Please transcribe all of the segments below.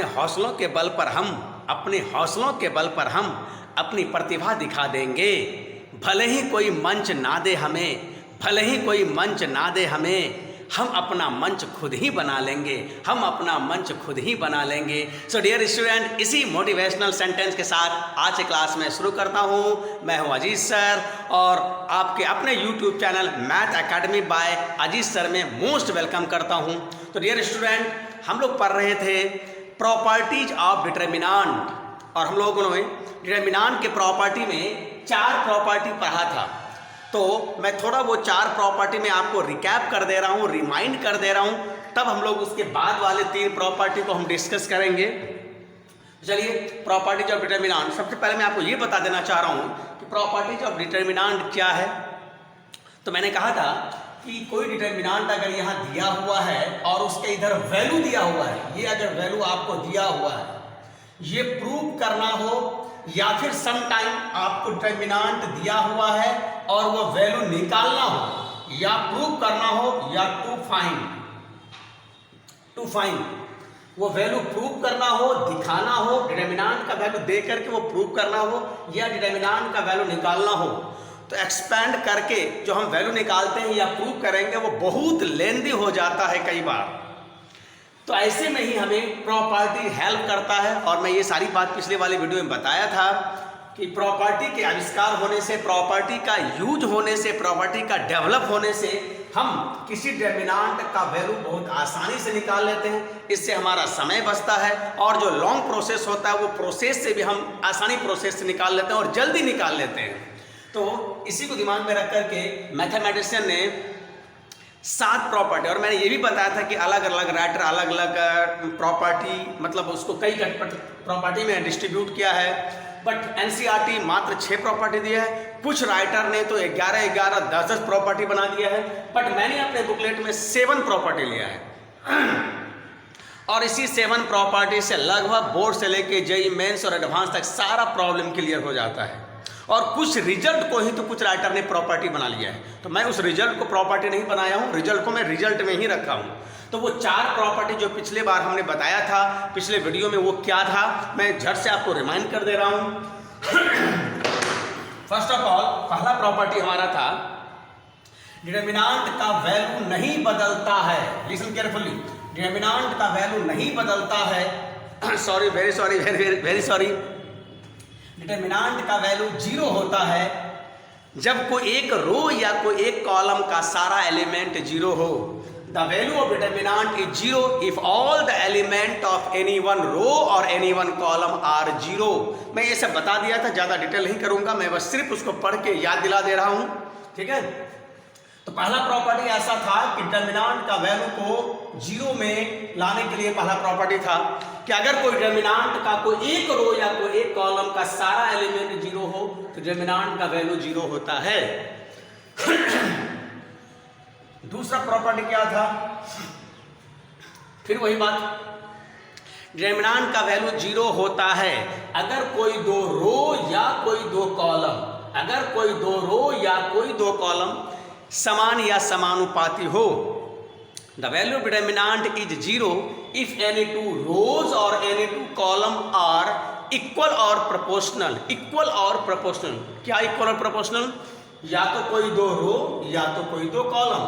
हौसलों के बल पर हम अपनी प्रतिभा दिखा देंगे। भले ही कोई मंच ना दे हमें, हम अपना मंच खुद ही बना लेंगे। सो डियर स्टूडेंट, इसी मोटिवेशनल सेंटेंस के साथ आज की क्लास में शुरू करता हूँ। मैं हूँ अजीत सर और आपके अपने YouTube channel math academy by Ajit sir में मोस्ट वेलकम करता हूँ। तो डियर स्टूडेंट, हम लोग पढ़ रहे थे प्रॉपर्टीज ऑफ डिटर्मिनेंट और हम लोगों ने डिटर्मिनेंट के प्रॉपर्टी में 4 प्रॉपर्टी पढ़ा था। तो मैं थोड़ा वो 4 प्रॉपर्टी में आपको रिकैप कर दे रहा हूँ, रिमाइंड कर दे रहा हूँ, तब हम लोग उसके बाद वाले 3 प्रॉपर्टी को हम डिस्कस करेंगे। चलिए, प्रॉपर्टीज ऑफ डिटर्मिनेंट, सबसे पहले मैं आपको ये बता देना चाह रहा हूँ कि प्रॉपर्टीज ऑफ डिटर्मिनेंट क्या है। तो मैंने कहा था कि कोई डिटर्मिनेंट अगर यहाँ दिया हुआ है और उसके इधर वैल्यू दिया हुआ है, ये अगर वैल्यू आपको दिया हुआ है, ये प्रूव करना हो या फिर सम टाइम आपको डिटर्मिनेंट दिया हुआ है और वो वैल्यू निकालना हो या प्रूव करना हो या टू फाइंड वो वैल्यू प्रूव करना हो, दिखाना हो, डिटर्मिनेंट का वैल्यू दे करके वो प्रूव करना हो या डिटर्मिनेंट का वैल्यू निकालना हो, तो एक्सपेंड करके जो हम वैल्यू निकालते हैं या प्रूव करेंगे वो बहुत लेंदी हो जाता है कई बार। तो ऐसे में ही हमें प्रॉपर्टी हेल्प करता है और मैं ये सारी बात पिछले वाली वीडियो में बताया था कि प्रॉपर्टी के आविष्कार होने से, प्रॉपर्टी का यूज होने से, प्रॉपर्टी का डेवलप होने से हम किसी डिटर्मिनेंट का वैल्यू बहुत आसानी से निकाल लेते हैं। इससे हमारा समय बचता है और जो लॉन्ग प्रोसेस होता है वो प्रोसेस से भी हम आसानी प्रोसेस से निकाल लेते हैं और जल्दी निकाल लेते हैं। तो इसी को दिमाग में रख करके मैथमेटिशियन ने 7 प्रॉपर्टी, और मैंने ये भी बताया था कि अलग अलग राइटर अलग अलग प्रॉपर्टी, मतलब उसको कई प्रॉपर्टी में डिस्ट्रीब्यूट किया है, बट एनसीईआरटी मात्र 6 प्रॉपर्टी दिया है। कुछ राइटर ने तो 11, 10 प्रॉपर्टी बना दिया है, बट मैंने अपने बुकलेट में 7 प्रॉपर्टी लिया है और इसी 7 प्रॉपर्टी से लगभग बोर्ड से लेके जेईई मेंस और एडवांस तक सारा प्रॉब्लम क्लियर हो जाता है। और कुछ रिजल्ट को ही तो कुछ राइटर ने प्रॉपर्टी बना लिया है, तो मैं उस रिजल्ट को प्रॉपर्टी नहीं बनाया हूँ, रिजल्ट को मैं रिजल्ट में ही रखा हूँ। तो वो 4 प्रॉपर्टी जो पिछले बार हमने बताया था पिछले वीडियो में, वो क्या था, मैं झट से आपको रिमाइंड कर दे रहा हूँ। फर्स्ट ऑफ ऑल, पहला प्रॉपर्टी हमारा था डिटर्मिनेंट का वैल्यू नहीं बदलता है। लिसन केयरफुली, डिटर्मिनेंट का वैल्यू नहीं बदलता है। सॉरी, वेरी सॉरी, डिटर्मिनेंट का वैल्यू 0 होता है जब कोई एक रो या कोई एक कॉलम का सारा एलिमेंट 0 हो। The value of determinant is 0 if all the element of any one row और एनी वन कॉलम आर 0। मैं ये सब बता दिया था, ज़्यादा डिटेल नहीं करूंगा, मैं बस सिर्फ उसको पढ़ के याद दिला दे रहा हूँ, ठीक है। तो पहला प्रॉपर्टी ऐसा था कि डिटर्मिनेंट का वैल्यू को 0 में लाने के लिए पहला प्रॉपर्टी था कि अगर कोई डिटर्मिनेंट का कोई एक रो या कोई एक कॉलम का सारा एलिमेंट 0 हो तो डिटर्मिनेंट का वैल्यू 0 होता है। दूसरा प्रॉपर्टी क्या था, फिर वही बात, डिटर्मिनेंट का वैल्यू 0 होता है अगर कोई 2 रो या कोई 2 कॉलम, अगर कोई 2 रो या कोई 2 कॉलम समान या समानुपाती हो। The value of determinant is 0 if any 2 रोज और एनी 2 कॉलम आर इक्वल और प्रोपोर्शनल। इक्वल और प्रोपोर्शनल, क्या इक्वल और प्रोपोर्शनल, या तो कोई 2 रो या तो कोई 2 कॉलम।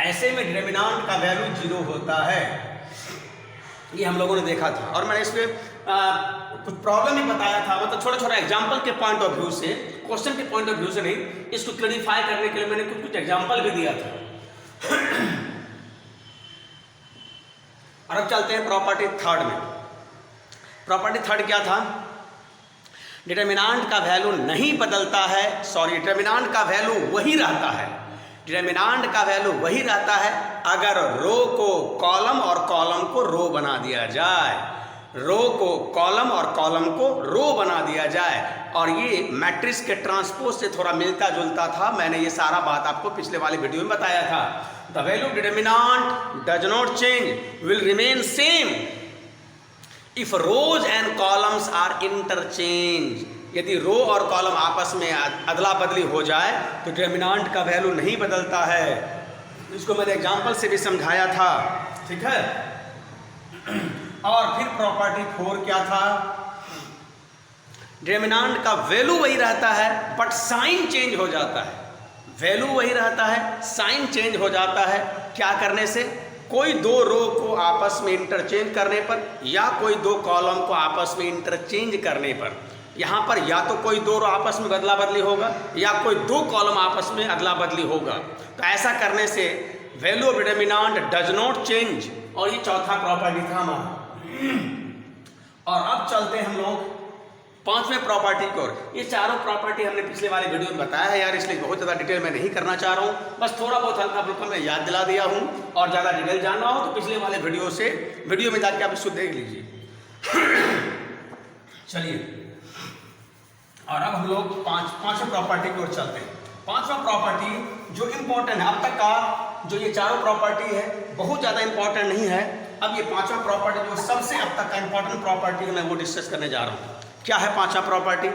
ऐसे में डिटर्मिनेंट का वैल्यू 0 होता है, ये हम लोगों ने देखा था। और मैंने इसमें कुछ प्रॉब्लम ही बताया था, मतलब छोटा छोटा एग्जाम्पल के पॉइंट ऑफ व्यू से, क्वेश्चन के पॉइंट ऑफ व्यू से नहीं, इसको क्लैरिफाई करने के लिए मैंने कुछ एग्जाम्पल भी दिया था। और अब चलते हैं प्रॉपर्टी थर्ड में। प्रॉपर्टी थर्ड क्या था, डिटर्मिनेंट का वैल्यू नहीं बदलता है, सॉरी, डिटर्मिनेंट का वैल्यू वही रहता है, डिटर्मिनेंट का वैल्यू वही रहता है अगर रो को कॉलम और कॉलम को रो बना दिया जाए, रो को कॉलम और कॉलम को रो बना दिया जाए। और ये मैट्रिक्स के ट्रांसपोज से थोड़ा मिलता जुलता था, मैंने ये सारा बात आपको पिछले वाले वीडियो में बताया था। The value of determinant does not change, will remain same if rows and columns are interchange. यदि रो और कॉलम आपस में अदला बदली हो जाए तो डिटर्मिनेंट का वैल्यू नहीं बदलता है। इसको मैंने एग्जाम्पल से भी समझाया था, ठीक है। और फिर प्रॉपर्टी 4 क्या था, डिटरमिनेंट का वैल्यू वही रहता है बट साइन चेंज हो जाता है। वैल्यू वही रहता है, साइन चेंज हो जाता है। क्या करने से, कोई दो रो को आपस में इंटरचेंज करने पर या कोई दो कॉलम को आपस में इंटरचेंज करने पर। यहाँ पर या तो कोई दो रो आपस में बदला बदली होगा या कोई दो कॉलम आपस में अदला बदली होगा। तो ऐसा करने से value of determinant does not change, और ये चौथा प्रॉपर्टी था हमारा। और अब चलते हैं हम लोग पांचवें प्रॉपर्टी की ओर। ये चारों प्रॉपर्टी हमने पिछले वाले वीडियो में बताया है यार, इसलिए बहुत ज़्यादा डिटेल में नहीं करना चाह रहा हूँ, बस थोड़ा बहुत हल्का फुल्का मैं याद दिला दिया हूँ। और ज़्यादा डिटेल जानना हो तो पिछले वाले वीडियो में जाके आप इसको देख लीजिए। चलिए, और अब हम लोग पांचवें प्रॉपर्टी की ओर चलते हैं। पांचवा प्रॉपर्टी जो इम्पोर्टेंट है, अब तक का जो ये चारों प्रॉपर्टी है बहुत ज़्यादा इंपॉर्टेंट नहीं है। अब ये पांचवा प्रॉपर्टी जो सबसे अब तक का इंपॉर्टेंट प्रॉपर्टी है मैं वो डिस्कस करने जा रहा हूँ। क्या है पांचवा प्रॉपर्टी?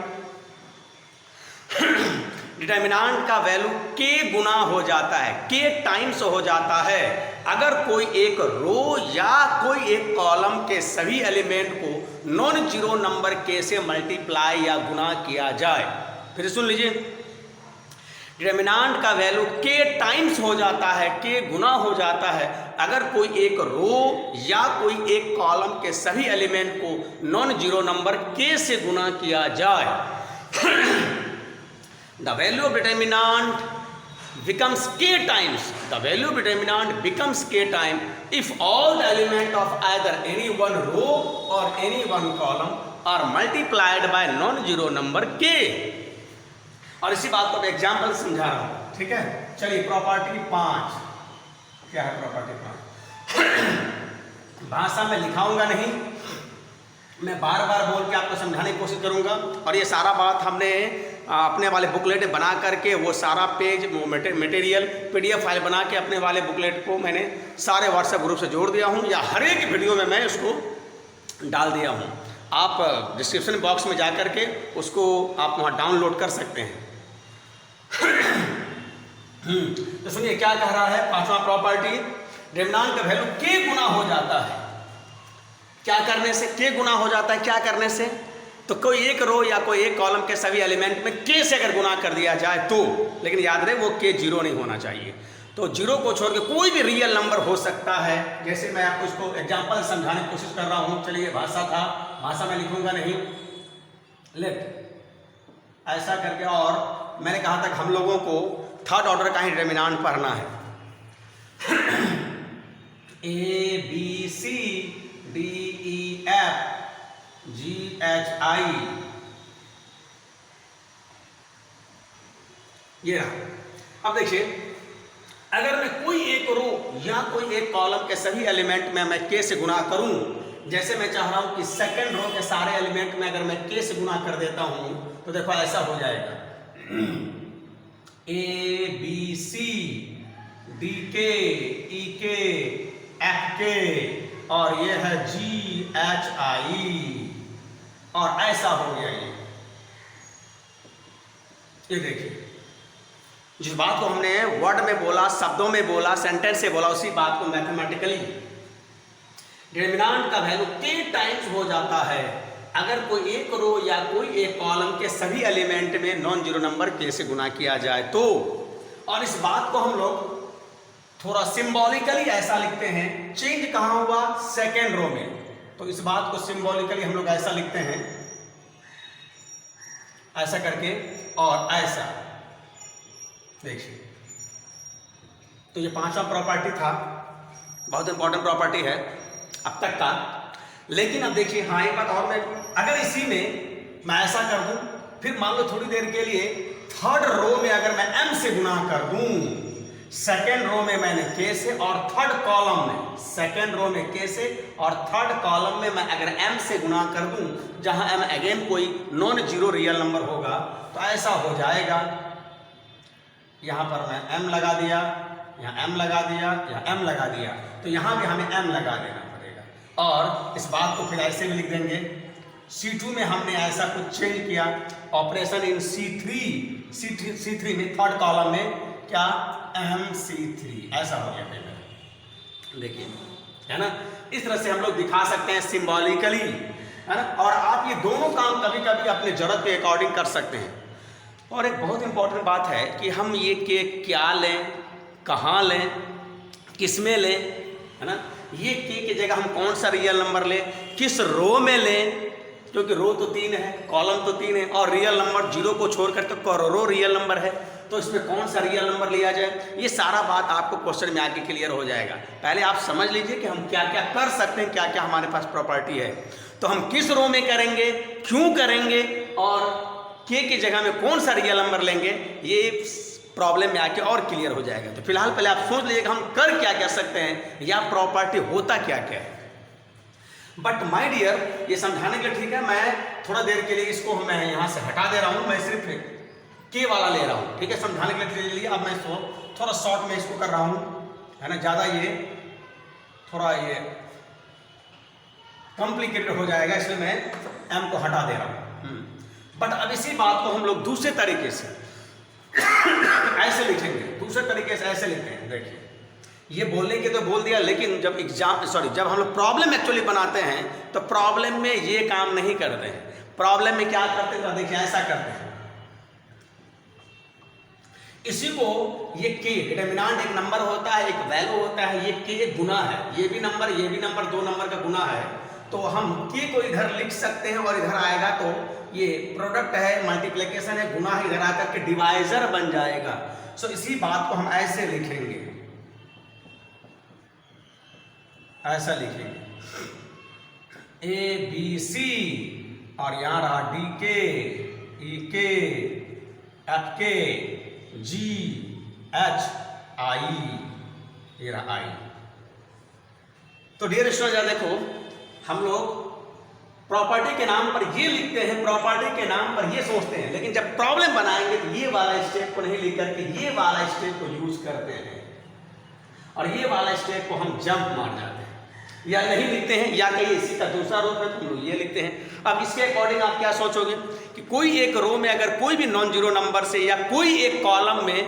डिटरमिनेंट का वैल्यू के गुना हो जाता है, के टाइम्स हो जाता है अगर कोई एक रो या कोई एक कॉलम के सभी एलिमेंट को नॉन जीरो नंबर के से मल्टीप्लाई या गुना किया जाए। फिर सुन लीजिए, डिटरमिनेंट का वैल्यू के टाइम्स हो जाता है, के गुना हो जाता है अगर कोई एक रो या कोई एक कॉलम के सभी एलिमेंट को नॉन जीरो नंबर के से गुना किया जाए। The value of determinant becomes k times, the value of determinant becomes k time if all the element of either any one row or any one column are multiplied by non-zero number k। और इसी बात को मैं example समझा रहा हूँ, ठीक है। चलिए, प्रॉपर्टी 5 क्या है? प्रॉपर्टी 5 भाषा में लिखाऊंगा नहीं, मैं बार बार बोल के आपको समझाने की कोशिश करूंगा। और ये सारा बात हमने अपने वाले बुकलेट बना करके वो सारा पेज वो मटेरियल PDF फाइल बना के अपने वाले बुकलेट को मैंने सारे व्हाट्सएप ग्रुप से जोड़ दिया हूँ, या हर एक वीडियो में मैं उसको डाल दिया हूँ। आप डिस्क्रिप्शन बॉक्स में जा कर के उसको आप वहाँ डाउनलोड कर सकते हैं। तो सुनिए क्या कह रहा है पांचवा प्रॉपर्टी, डिटरमिनेंट का वैल्यू के गुना हो जाता है। क्या करने से के गुना हो जाता है? क्या करने से? तो कोई एक रो या कोई एक कॉलम के सभी एलिमेंट में के से अगर गुना कर दिया जाए तो, लेकिन याद रहे वो के जीरो नहीं होना चाहिए। तो जीरो को छोड़ के कोई भी रियल नंबर हो सकता है। जैसे मैं आपको इसको एग्जांपल समझाने की कोशिश कर रहा हूँ। चलिए, भाषा था, भाषा में लिखूंगा नहीं, लेफ्ट ऐसा करके। और मैंने कहा था हम लोगों को थर्ड ऑर्डर का ही डिटरमिनेंट पढ़ना है। ABC DEF GHI, ये रहा। अब देखिए, अगर मैं कोई एक रो या कोई एक कॉलम के सभी एलिमेंट में मैं के से गुना करूं, जैसे मैं चाह रहा हूं कि सेकंड रो के सारे एलिमेंट में अगर मैं के से गुना कर देता हूं तो देखो ऐसा हो जाएगा, ABC DK EK FK और ये है GHI, और ऐसा हो गया ये देखिए, जिस बात को हमने वर्ड में बोला, शब्दों में बोला, सेंटेंस से बोला, उसी बात को मैथमेटिकली डिटरमिनेंट का वैल्यू के टाइम्स हो जाता है अगर कोई एक रो या कोई एक कॉलम के सभी एलिमेंट में नॉन जीरो नंबर के से गुना किया जाए तो। और इस बात को हम लोग थोड़ा सिंबॉलिकली ऐसा लिखते हैं, चेंज कहाँ हुआ? सेकेंड रो में। तो इस बात को सिंबॉलिकली हम लोग ऐसा लिखते हैं, ऐसा करके और ऐसा। देखिए, तो ये पांचवा प्रॉपर्टी था, बहुत इंपॉर्टेंट प्रॉपर्टी है अब तक का। लेकिन अब देखिए, हाँ एक बात और, मैं अगर इसी में मैं ऐसा कर दूं, फिर मान लो थोड़ी देर के लिए थर्ड रो में अगर मैं m से गुना कर दूं, सेकेंड रो में मैंने k से, और थर्ड कॉलम में सेकेंड रो में k से और थर्ड कॉलम में मैं अगर m से गुना कर दूं, जहां m अगेन कोई नॉन जीरो रियल नंबर होगा, तो ऐसा हो जाएगा। यहां पर मैं m लगा दिया, यहाँ m लगा दिया, या m लगा दिया, तो यहां भी हमें m लगा देना पड़ेगा। और इस बात को फिर ऐसे भी लिख देंगे, C2 में हमने ऐसा कुछ चेंज किया, ऑपरेशन इन C3 में थर्ड कॉलम में क्या MC3 ऐसा हो गया पेपर, देखिए है ना। इस तरह से हम लोग दिखा सकते हैं सिंबॉलिकली, है ना। और आप ये दोनों काम कभी कभी अपने ज़रूरत के अकॉर्डिंग कर सकते हैं। और एक बहुत इंपॉर्टेंट बात है कि हम ये के क्या लें, कहाँ लें, किस में लें, है ना। ये के की जगह हम कौन सा रियल नंबर लें, किस रो में लें, क्योंकि रो तो 3 है, कॉलम तो 3 है, और रियल नंबर 0 को छोड़ कर तो करोड़ों रियल नंबर है, तो इसमें कौन सा रियल नंबर लिया जाए, ये सारा बात आपको क्वेश्चन में आके क्लियर हो जाएगा। पहले आप समझ लीजिए कि हम क्या क्या कर सकते हैं, क्या क्या हमारे पास प्रॉपर्टी है, तो हम किस रो में करेंगे, क्यों करेंगे, और के की जगह में कौन सा रियल नंबर लेंगे, ये प्रॉब्लम में आके और क्लियर हो जाएगा। तो फिलहाल पहले आप सोच लीजिए कि हम कर क्या क्या सकते हैं या प्रॉपर्टी होता क्या क्या है। बट माय डियर, ये समझाने के लिए ठीक है, मैं थोड़ा देर के लिए इसको मैं यहाँ से हटा दे रहा हूँ, मैं सिर्फ के वाला ले रहा हूँ, ठीक है, समझाने के लिए। अब मैं इसको थोड़ा शॉर्ट में इसको कर रहा हूँ, है ना, ज़्यादा ये थोड़ा ये कॉम्प्लिकेटेड हो जाएगा, इसलिए मैं एम को हटा दे रहा हूँ। बट अब इसी बात को हम लोग दूसरे तरीके से ऐसे लिखेंगे, दूसरे तरीके से ऐसे लिखते हैं। देखिए, ये बोलने के तो बोल दिया, लेकिन जब जब हम लोग प्रॉब्लम एक्चुअली बनाते हैं तो प्रॉब्लम में ये काम नहीं करते हैं। प्रॉब्लम में क्या करते हैं, तो देखिए ऐसा करते हैं, इसी को ये के डिटरमिनेंट एक नंबर होता है, एक वैल्यू होता है, ये के एक गुना है, ये भी नंबर 2 नंबर का गुना है, तो हम के को इधर लिख सकते हैं और इधर आएगा तो ये प्रोडक्ट है, मल्टीप्लिकेशन है, गुना है, इधर आकर के डिवाइजर बन जाएगा। सो इसी बात को हम ऐसे लिखेंगे, ऐसा लिखेंगे ए बी सी, और यहां रहा डी के, ई के, एफ के, जी एच आई, ये रहा आई। तो डियर स्टूडेंट, देखो हम लोग प्रॉपर्टी के नाम पर ये लिखते हैं, प्रॉपर्टी के नाम पर ये सोचते हैं, लेकिन जब प्रॉब्लम बनाएंगे तो ये वाला स्टेप को नहीं लिख करके ये वाला स्टेप को यूज करते हैं, और ये वाला स्टेप को हम जंप मार जाते हैं, या नहीं लिखते हैं, या कहीं इसी का दूसरा रो है तो हम लोग ये लिखते हैं। अब इसके अकॉर्डिंग आप क्या सोचोगे कि कोई एक रो में अगर कोई भी नॉन जीरो नंबर से, या कोई एक कॉलम में,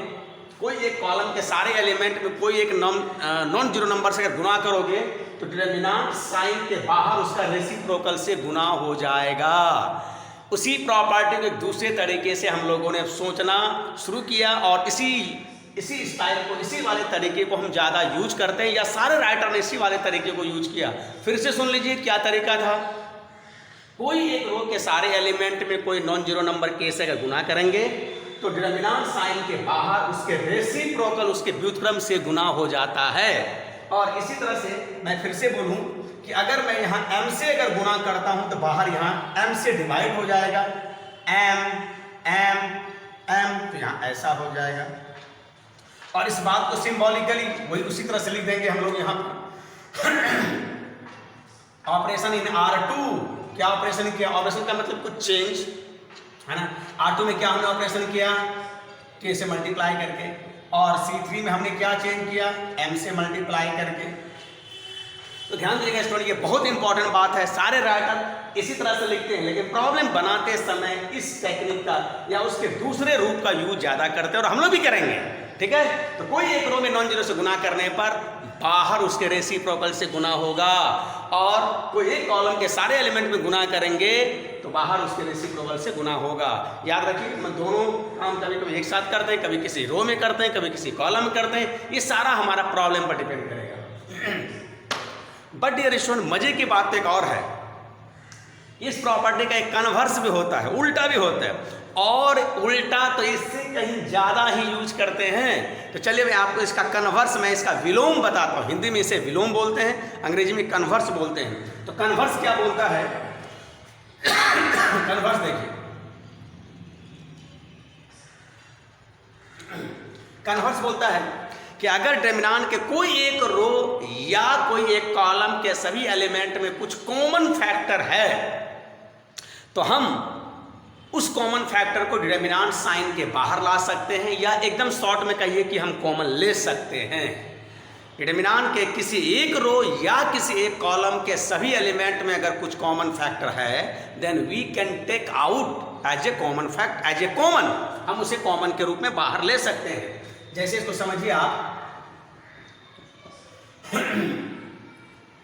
कोई एक कॉलम के सारे एलिमेंट में कोई एक नॉन जीरो नंबर से अगर गुना करोगे तो डिटरमिनेंट साइन के बाहर उसका रेसिप्रोकल से गुना हो जाएगा। उसी प्रॉपर्टी को एक दूसरे तरीके से हम लोगों ने सोचना शुरू किया, और इसी स्टाइल को, इसी वाले तरीके को हम ज़्यादा यूज करते हैं, या सारे राइटर ने इसी वाले तरीके को यूज किया। फिर से सुन लीजिए क्या तरीका था। कोई एक रो के सारे एलिमेंट में कोई नॉन जीरो नंबर के से अगर गुना करेंगे तो डिटरमिनेंट साइन के बाहर उसके रेसिप्रोकल, उसके व्युत्क्रम से गुना हो जाता है। और इसी तरह से मैं फिर से बोलूं कि अगर मैं यहाँ m से अगर गुना करता हूं तो बाहर यहाँ m से डिवाइड हो जाएगा, m, तो यहाँ ऐसा हो जाएगा। और इस बात को सिंबॉलिकली वही उसी तरह से लिख देंगे हम लोग यहाँ ऑपरेशन इन R2। क्या ऑपरेशन किया, ऑपरेशन का मतलब कुछ चेंज, है ना। R2 में क्या हमने ऑपरेशन किया, K से मल्टीप्लाई करके, और C3 में हमने क्या चेंज किया, M से मल्टीप्लाई करके। तो ध्यान दीजिएगा स्टूडेंट, ये बहुत इंपॉर्टेंट बात है। सारे राइटर इसी तरह से लिखते हैं, लेकिन प्रॉब्लम बनाते समय इस टेक्निक का या उसके दूसरे रूप का यूज ज्यादा करते हैं, और हम लोग भी करेंगे, ठीक है। तो कोई एक रो में नॉन जीरो से गुना करने पर बाहर उसके रेसिप्रोकल से गुना होगा, और कोई एक कॉलम के सारे एलिमेंट में गुना करेंगे तो बाहर उसके रेसिप्रोकल से गुना होगा। याद रखिए, हम दोनों काम कभी कभी एक साथ करते हैं, कभी किसी रो में करते हैं, कभी किसी कॉलम में करते हैं। ये सारा हमारा प्रॉब्लम पर डिपेंड करेगा। बट डियर स्टूडेंट, मजे की बात एक और है, इस प्रॉपर्टी का एक कन्वर्स भी होता है, उल्टा भी होता है, और उल्टा तो इससे कहीं ज़्यादा ही यूज करते हैं। तो चलिए मैं आपको इसका कन्वर्स, मैं इसका विलोम बताता हूँ। हिंदी में इसे विलोम बोलते हैं, अंग्रेजी में कन्वर्स बोलते हैं। तो कन्वर्स क्या बोलता है, कन्वर्स देखिए, कन्वर्स बोलता है कि अगर डिटरमिनेंट के कोई एक रो या कोई एक कॉलम के सभी एलिमेंट में कुछ कॉमन फैक्टर है तो हम उस कॉमन फैक्टर को डिटरमिनेंट साइन के बाहर ला सकते हैं, या एकदम शॉर्ट में कहिए कि हम कॉमन ले सकते हैं। डिटरमिनेंट के किसी एक रो या किसी एक कॉलम के सभी एलिमेंट में अगर कुछ कॉमन फैक्टर है, then we can take out as a common fact, as a common, हम उसे कॉमन के रूप में बाहर ले सकते हैं। जैसे इसको समझिए आप,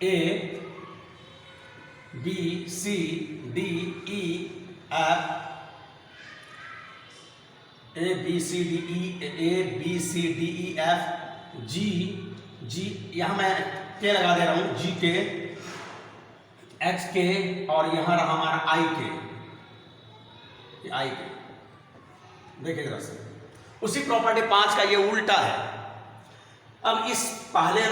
A B C D E F, A B C D E F G, यहाँ मैं के लगा दे रहा हूँ, G के, H के, और यहाँ रहा हमारा I के, देखिए जरा से। उसी प्रॉपर्टी 5 का ये उल्टा है। अब इस पहले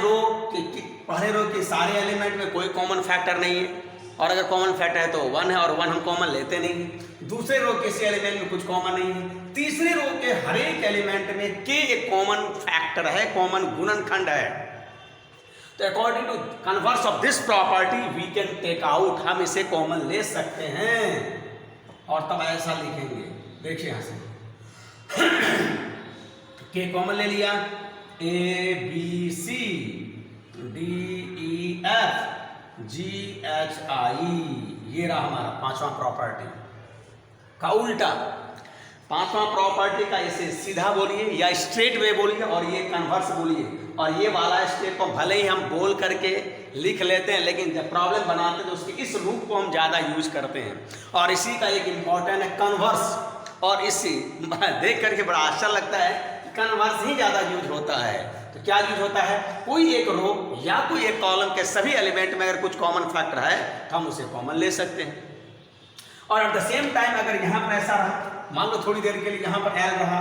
रो के सारे एलिमेंट में कोई कॉमन फैक्टर नहीं है, और अगर कॉमन फैक्टर है तो 1 है, और 1 हम कॉमन लेते नहीं है। दूसरे रो के किसी एलिमेंट में कुछ कॉमन नहीं है। तीसरे रो के हर एक एलिमेंट में के एक कॉमन फैक्टर है, कॉमन गुणनखंड है। तो according to converse of this property we can take out, हम इसे कॉमन ले सकते हैं, और तब ऐसा लिखेंगे, देखिए यहां से के कॉमन ले लिया, A B C D E F G H I, ये रहा हमारा पांचवा प्रॉपर्टी का उल्टा। पांचवा प्रॉपर्टी का इसे सीधा बोलिए या स्ट्रेट वे बोलिए, और ये कन्वर्स बोलिए, और ये वाला स्टेप को भले ही हम बोल करके लिख लेते हैं, लेकिन जब प्रॉब्लम बनाते हैं तो उसके इस रूप को हम ज़्यादा यूज करते हैं। और इसी का एक इम्पॉर्टेंट है कन्वर्स, और इसी देख करके बड़ा आश्चर्य लगता है, कन्वर्स ही ज़्यादा यूज होता है। तो क्या यूज होता है, कोई एक रो या कोई एक कॉलम के सभी एलिमेंट में अगर कुछ कॉमन फैक्टर है तो हम उसे कॉमन ले सकते हैं। और एट द सेम टाइम अगर यहाँ पर ऐसा रहा, मान लो थोड़ी देर के लिए यहाँ पर L रहा,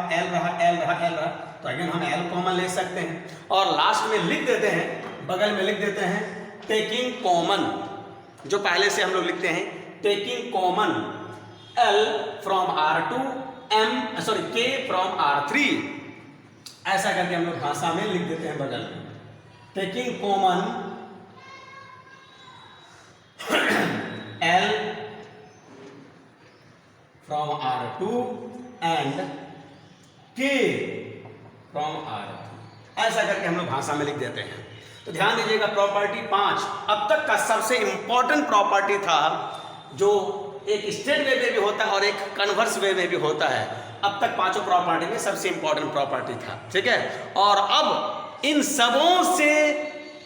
तो अगेन हम L कॉमन ले सकते हैं। और लास्ट में लिख देते हैं, बगल में लिख देते हैं टेकिंग कॉमन, जो पहले से हम लोग लिखते हैं taking common L from R2 K from R3, ऐसा करके हम लोग भाषा में लिख देते हैं बगल में, taking common L from R2 and K from R3, ऐसा करके हम लोग भाषा में लिख देते हैं। तो ध्यान दीजिएगा, प्रॉपर्टी 5 अब तक का सबसे इंपॉर्टेंट प्रॉपर्टी था, जो एक स्ट्रेट वे में भी होता है और एक कन्वर्स वे में भी होता है। अब तक पांचों प्रॉपर्टी में सबसे इंपॉर्टेंट प्रॉपर्टी था, ठीक है। और अब इन सबों से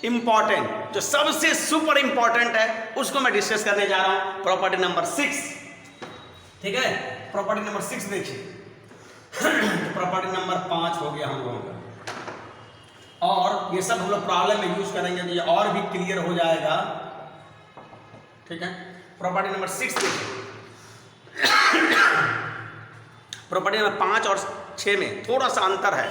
इंपॉर्टेंट, जो सबसे सुपर इंपॉर्टेंट है, उसको मैं डिस्कस करने जा रहा हूं, प्रॉपर्टी नंबर 6, ठीक है। प्रॉपर्टी नंबर 6 देखिए, प्रॉपर्टी नंबर 5 हो गया हम लोगों का, और ये सब हम लोग प्रॉब्लम में यूज करेंगे तो ये और भी क्लियर हो जाएगा, ठीक है। प्रॉपर्टी नंबर 6 देखिए, प्रॉपर्टी नंबर 5 और 6 में थोड़ा सा अंतर है।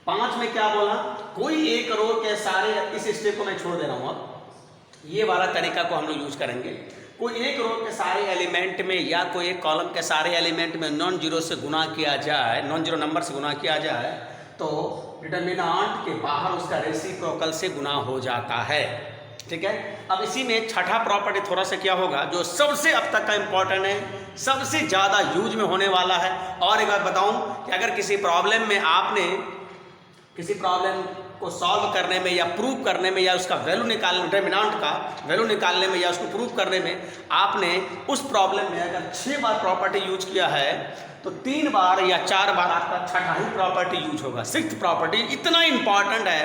5 में क्या बोला, कोई एक रो के सारे, इस स्टेप को मैं छोड़ दे रहा हूं, अब ये वाला तरीका को हम लोग यूज करेंगे। कोई एक रो के सारे एलिमेंट में या कोई एक कॉलम के सारे एलिमेंट में नॉन जीरो से गुना किया जाए, नॉन जीरो नंबर से गुना किया जाए, तो डिटर्मिनेंट के बाहर उसका रेसिप्रोकल से गुना हो जाता है, ठीक है। अब इसी में छठा प्रॉपर्टी थोड़ा सा क्या होगा, जो सबसे अब तक का इंपॉर्टेंट है, सबसे ज़्यादा यूज में होने वाला है। और एक बात बताऊं कि अगर किसी प्रॉब्लम में आपने किसी प्रॉब्लम को सॉल्व करने में या प्रूव करने में या उसका वैल्यू निकालने, डिटर्मिनेंट का वैल्यू निकालने में या उसको प्रूव करने में आपने उस प्रॉब्लम में अगर 6 बार प्रॉपर्टी यूज किया है, तो 3 बार या 4 बार आपका छठा ही प्रॉपर्टी यूज होगा। 6th प्रॉपर्टी इतना इंपॉर्टेंट है,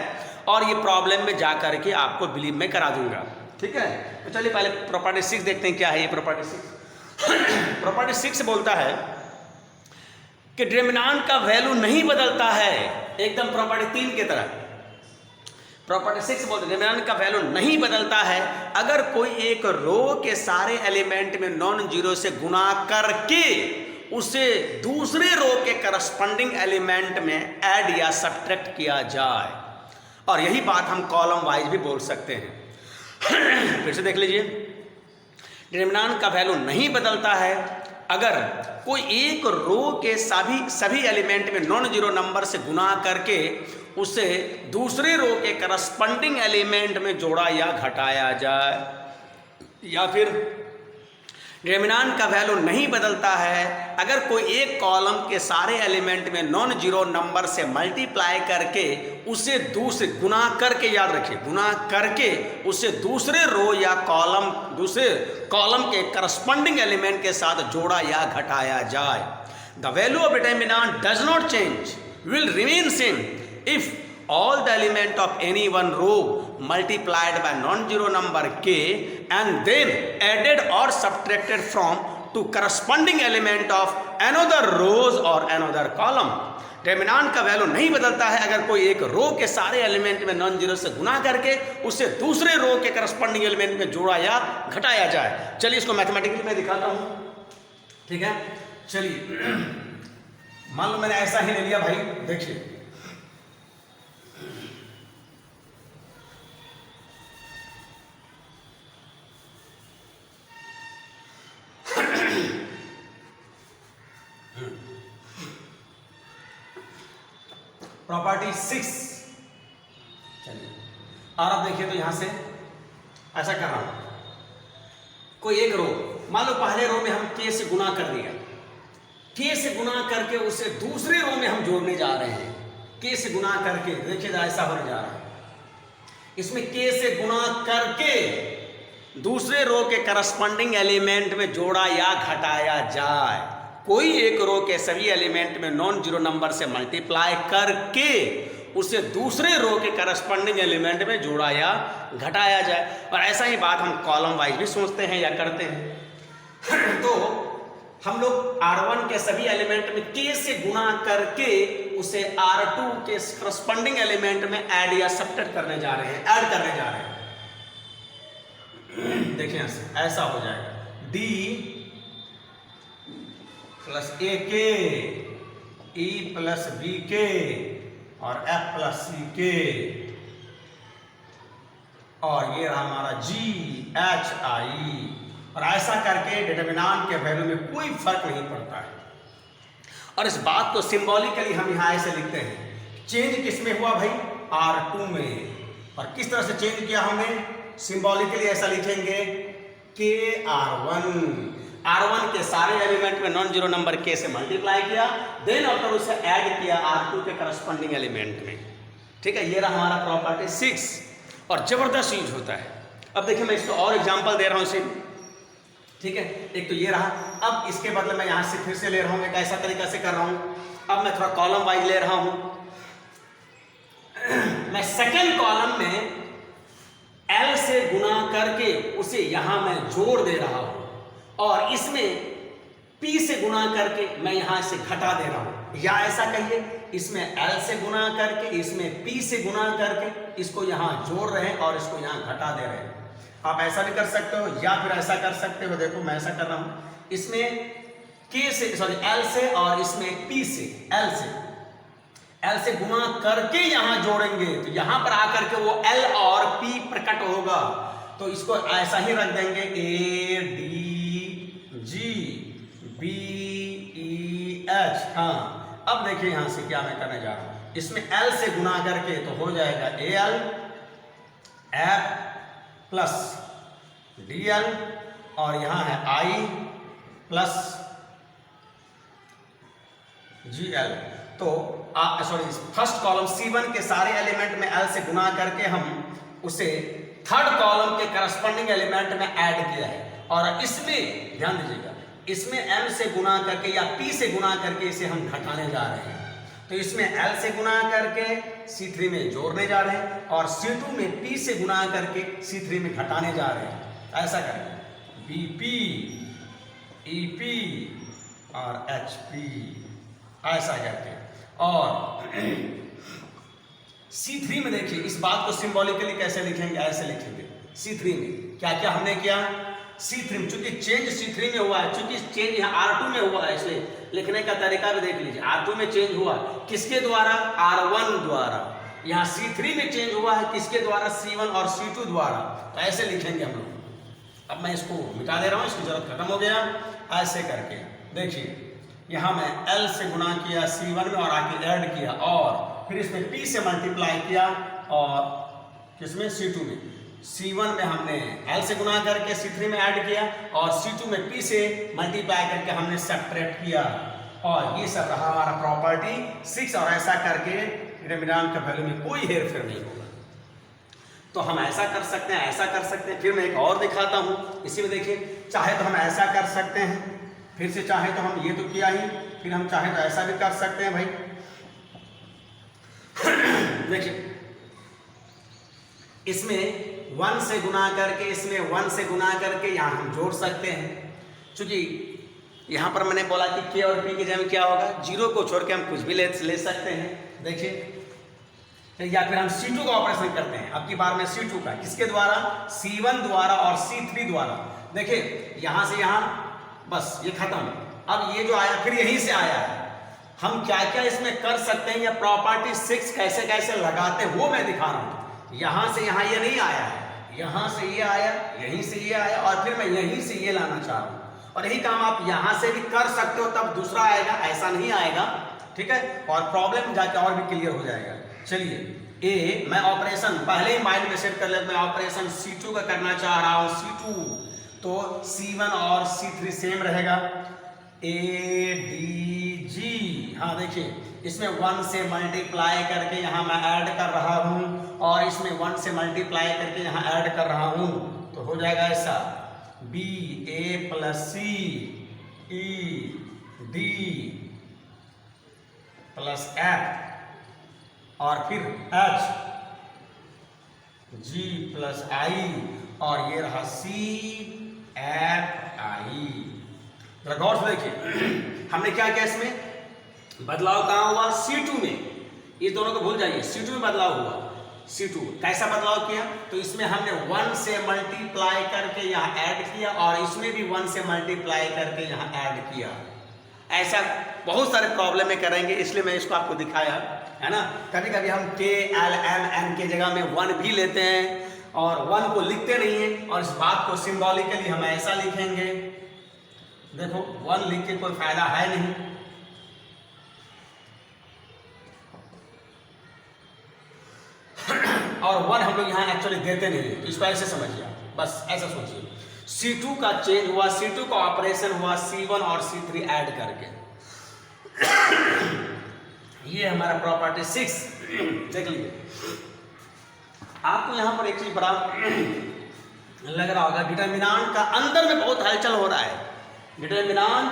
और ये प्रॉब्लम में जा करके आपको बिलीव में करा दूंगा, ठीक है। तो चलिए पहले प्रॉपर्टी 6 देखते हैं, क्या है ये प्रॉपर्टी 6। प्रॉपर्टी 6 बोलता है कि डिटर्मिनेंट का वैल्यू नहीं बदलता है, एकदम प्रॉपर्टी 3 की तरह। प्रॉपर्टी 6 बोलते हैं डिटर्मिनेंट का वैल्यू नहीं बदलता है अगर कोई एक रो के सारे एलिमेंट में नॉन जीरो से गुना करके उसे दूसरे रो के करस्पॉन्डिंग एलिमेंट में ऐड या सब्ट्रैक्ट किया जाए। और यही बात हम कॉलम वाइज भी बोल सकते हैं। फिर से देख लीजिए, डिटर्मिनेंट का वैल्यू नहीं बदलता है अगर कोई एक रो के सभी एलिमेंट में नॉन जीरो नंबर से गुना करके उसे दूसरे रो के करस्पॉन्डिंग एलिमेंट में जोड़ा या घटाया जाए। या फिर डिटर्मिनेंट का वैल्यू नहीं बदलता है अगर कोई एक कॉलम के सारे एलिमेंट में नॉन जीरो नंबर से मल्टीप्लाई करके उसे दूसरे गुना करके, याद रखिए गुना करके उसे दूसरे रो या दूसरे कॉलम के करस्पॉन्डिंग एलिमेंट के साथ जोड़ा या घटाया जाए। The value of determinant does not change, will remain same if all the element of any one row multiplied by non-zero number k and then added or subtracted from to corresponding element of another rows or another column। Determinant का value नहीं बदलता है अगर कोई एक रो के सारे element में नॉन जीरो से गुना करके उसे दूसरे रो के करस्पॉन्डिंग एलिमेंट में जोड़ा या घटाया जाए। चलिए इसको मैथमेटिकली मैं दिखाता हूं, ठीक है। चलिए मान लो मैंने ऐसा ही ले लिया भाई, देखिए प्रॉपर्टी 6। चलिए और अब देखिए तो यहां से ऐसा कर रहा हूं, कोई एक रो मान लो पहले रो में हम k से गुना कर दिया, k से गुना करके उसे दूसरे रो में हम जोड़ने जा रहे हैं। k से गुना करके देखिए ऐसा होने जा रहा है, इसमें k से गुना करके दूसरे रो के करस्पॉन्डिंग एलिमेंट में जोड़ा या घटाया जाए। कोई एक रो के सभी एलिमेंट में नॉन जीरो नंबर से मल्टीप्लाई करके उसे दूसरे रो के करस्पॉन्डिंग एलिमेंट में जोड़ा या घटाया जाए। और ऐसा ही बात हम कॉलम वाइज भी सोचते हैं या करते हैं। तो हम लोग R1 के सभी एलिमेंट में k से गुना करके उसे R2 के करस्पॉन्डिंग एलिमेंट में ऐड या सब्ट्रैक्ट करने जा रहे हैं, ऐड करने जा रहे हैं। देखिए ऐसा हो जाएगा D प्लस ए के, ई प्लस बी के और एफ प्लस सी के, और ये रहा हमारा जी एच आई। और ऐसा करके डिटरमिनेंट के वैल्यू में कोई फर्क नहीं पड़ता है। और इस बात को सिंबॉलिकली हम यहाँ ऐसे लिखते हैं, चेंज किस में हुआ भाई? R2 में। और किस तरह से चेंज किया हमने? सिंबॉलिकली ऐसा लिखेंगे के R1 के सारे एलिमेंट में नॉन जीरो नंबर k से मल्टीप्लाई किया, देन आफ्टर उसे ऐड किया R2 के करस्पॉन्डिंग एलिमेंट में। ठीक है, ये रहा हमारा प्रॉपर्टी 6 और जबरदस्त यूज होता है। अब देखिए मैं इसको और एग्जांपल दे रहा हूँ इसे, ठीक है। एक तो ये रहा, अब इसके बदले मैं यहाँ से फिर से ले रहा हूँ, एक ऐसा तरीका से कर रहा हूँ। अब मैं थोड़ा कॉलम वाइज ले रहा हूँ। मैं सेकेंड कॉलम में L से गुना करके उसे यहाँ मैं जोड़ दे रहा हूँ और इसमें P से गुना करके मैं यहाँ से घटा दे रहा हूँ। या ऐसा कहिए, इसमें L से गुना करके इसमें P से गुना करके इसको यहाँ जोड़ रहे हैं और इसको यहाँ घटा दे रहे हैं। आप ऐसा भी कर सकते हो या फिर ऐसा कर सकते हो। देखो मैं ऐसा कर रहा हूँ, इसमें K से L से और इसमें P से L से गुना करके यहाँ जोड़ेंगे तो यहाँ पर आकर के वो L और P प्रकट होगा। तो इसको ऐसा ही रख देंगे A D G B E H। हाँ, अब देखिए यहाँ से क्या मैं करने जा रहा हूँ, इसमें L से गुना करके तो हो जाएगा AL F प्लस DL और यहाँ है I प्लस GL। तो फर्स्ट कॉलम C1 के सारे एलिमेंट में L से गुना करके हम उसे थर्ड कॉलम के करस्पॉन्डिंग एलिमेंट में ऐड किया है। और इसमें ध्यान दीजिएगा, इसमें M से गुना करके या P से गुना करके इसे हम घटाने जा रहे हैं। तो इसमें L से गुना करके C3 में जोड़ने जा रहे हैं और C2 में P से गुना करके C3 में घटाने जा रहे हैं। ऐसा करें BP EP और HP ऐसा करके। और C3 में देखिए इस बात को सिंबॉलिकली कैसे लिखेंगे, ऐसे लिखेंगे। C3 में क्या क्या हमने किया? C3 में चूंकि चेंज C3 में हुआ है, चूंकि चेंज यहाँ R2 में हुआ है, इसलिए लिखने का तरीका भी देख लीजिए। R2 में चेंज हुआ किसके द्वारा? R1 द्वारा। यहाँ C3 में चेंज हुआ है किसके द्वारा? C1 और C2 द्वारा। तो ऐसे लिखेंगे हम लोग। अब मैं इसको मिटा दे रहा हूँ, इसकी जरूरत खत्म हो गया। ऐसे करके देखिए यहाँ मैं L से गुना किया C1 में और आके ऐड किया और फिर इसमें P से मल्टीप्लाई किया और किसमें? C2 में। C1 में हमने L से गुना करके C3 में ऐड किया और C2 में P से मल्टीप्लाई करके हमने सब्ट्रैक्ट किया। और ये सब रहा हमारा प्रॉपर्टी 6। और ऐसा करके डिटरमिनेंट का वैल्यू में कोई हेर फेर नहीं होगा। तो हम ऐसा कर सकते हैं, ऐसा कर सकते हैं। फिर मैं एक और दिखाता हूँ, इसी में देखिए, चाहे तो हम ऐसा कर सकते हैं, फिर से चाहे तो हम ये तो किया ही, फिर हम चाहे तो ऐसा भी कर सकते हैं भाई। देखिए इसमें 1 से गुना करके, इसमें 1 से गुना करके यहाँ हम जोड़ सकते हैं। क्योंकि यहाँ पर मैंने बोला कि के और पी की जगह क्या होगा, 0 को छोड़ के हम कुछ भी ले सकते हैं। देखिए या फिर हम C2 का ऑपरेशन करते हैं। अब की बार में C2 का किसके द्वारा, C1 द्वारा और C3 द्वारा। देखिए यहाँ से यहाँ बस ये खत्म। अब ये जो आया फिर यहीं से आया है। हम क्या क्या इसमें कर सकते हैं या प्रॉपर्टी 6 कैसे कैसे लगाते हैं वो मैं दिखा रहा हूँ। यहाँ से यहाँ ये नहीं आया है, यहाँ से ये आया, यहीं से ये आया और फिर मैं यहीं से ये लाना चाह रहा हूँ। और यही काम आप यहाँ से भी कर सकते हो, तब दूसरा आएगा, ऐसा नहीं आएगा। ठीक है, और प्रॉब्लम जाके और भी क्लियर हो जाएगा। चलिए ए मैं ऑपरेशन पहले ही माइंड में सेट कर ले, मैं ऑपरेशन C2 का करना चाह रहा हूँ। C2 तो C1 और C3 सेम रहेगा, ADG। हाँ देखिए इसमें 1 से मल्टीप्लाई करके यहाँ मैं ऐड कर रहा हूँ और इसमें 1 से मल्टीप्लाई करके यहाँ ऐड कर रहा हूँ, तो हो जाएगा ऐसा BA + C ED + F और फिर H G + I और ये रहा CFI। गौर से देखिए हमने क्या किया, इसमें बदलाव कहाँ हुआ, C2 में। ये दोनों को भूल जाइए, C2 में बदलाव हुआ। C2 कैसा बदलाव किया, तो इसमें हमने 1 से मल्टीप्लाई करके यहाँ ऐड किया और इसमें भी 1 से मल्टीप्लाई करके यहाँ ऐड किया। ऐसा बहुत सारे प्रॉब्लम में करेंगे, इसलिए मैं इसको आपको दिखाया है ना। कभी कभी हम K L M N के जगह में 1 भी लेते हैं और 1 को लिखते नहीं है, और इस बात को सिंबॉलिकली हम ऐसा लिखेंगे। देखो 1 लिख के कोई फायदा है नहीं, और 1 हम लोग यहाँ एक्चुअली देते नहीं है, तो इसको ऐसे समझिए आप, बस ऐसा सोचिए। C2 का चेंज हुआ, C2 का ऑपरेशन हुआ C1 और C3 ऐड करके। ये हमारा प्रॉपर्टी 6 देख लीजिए। आपको यहाँ पर एक चीज बड़ा लग रहा होगा, डिटर्मिनेंट का अंदर में बहुत हलचल हो रहा है। डिटर्मिनेंट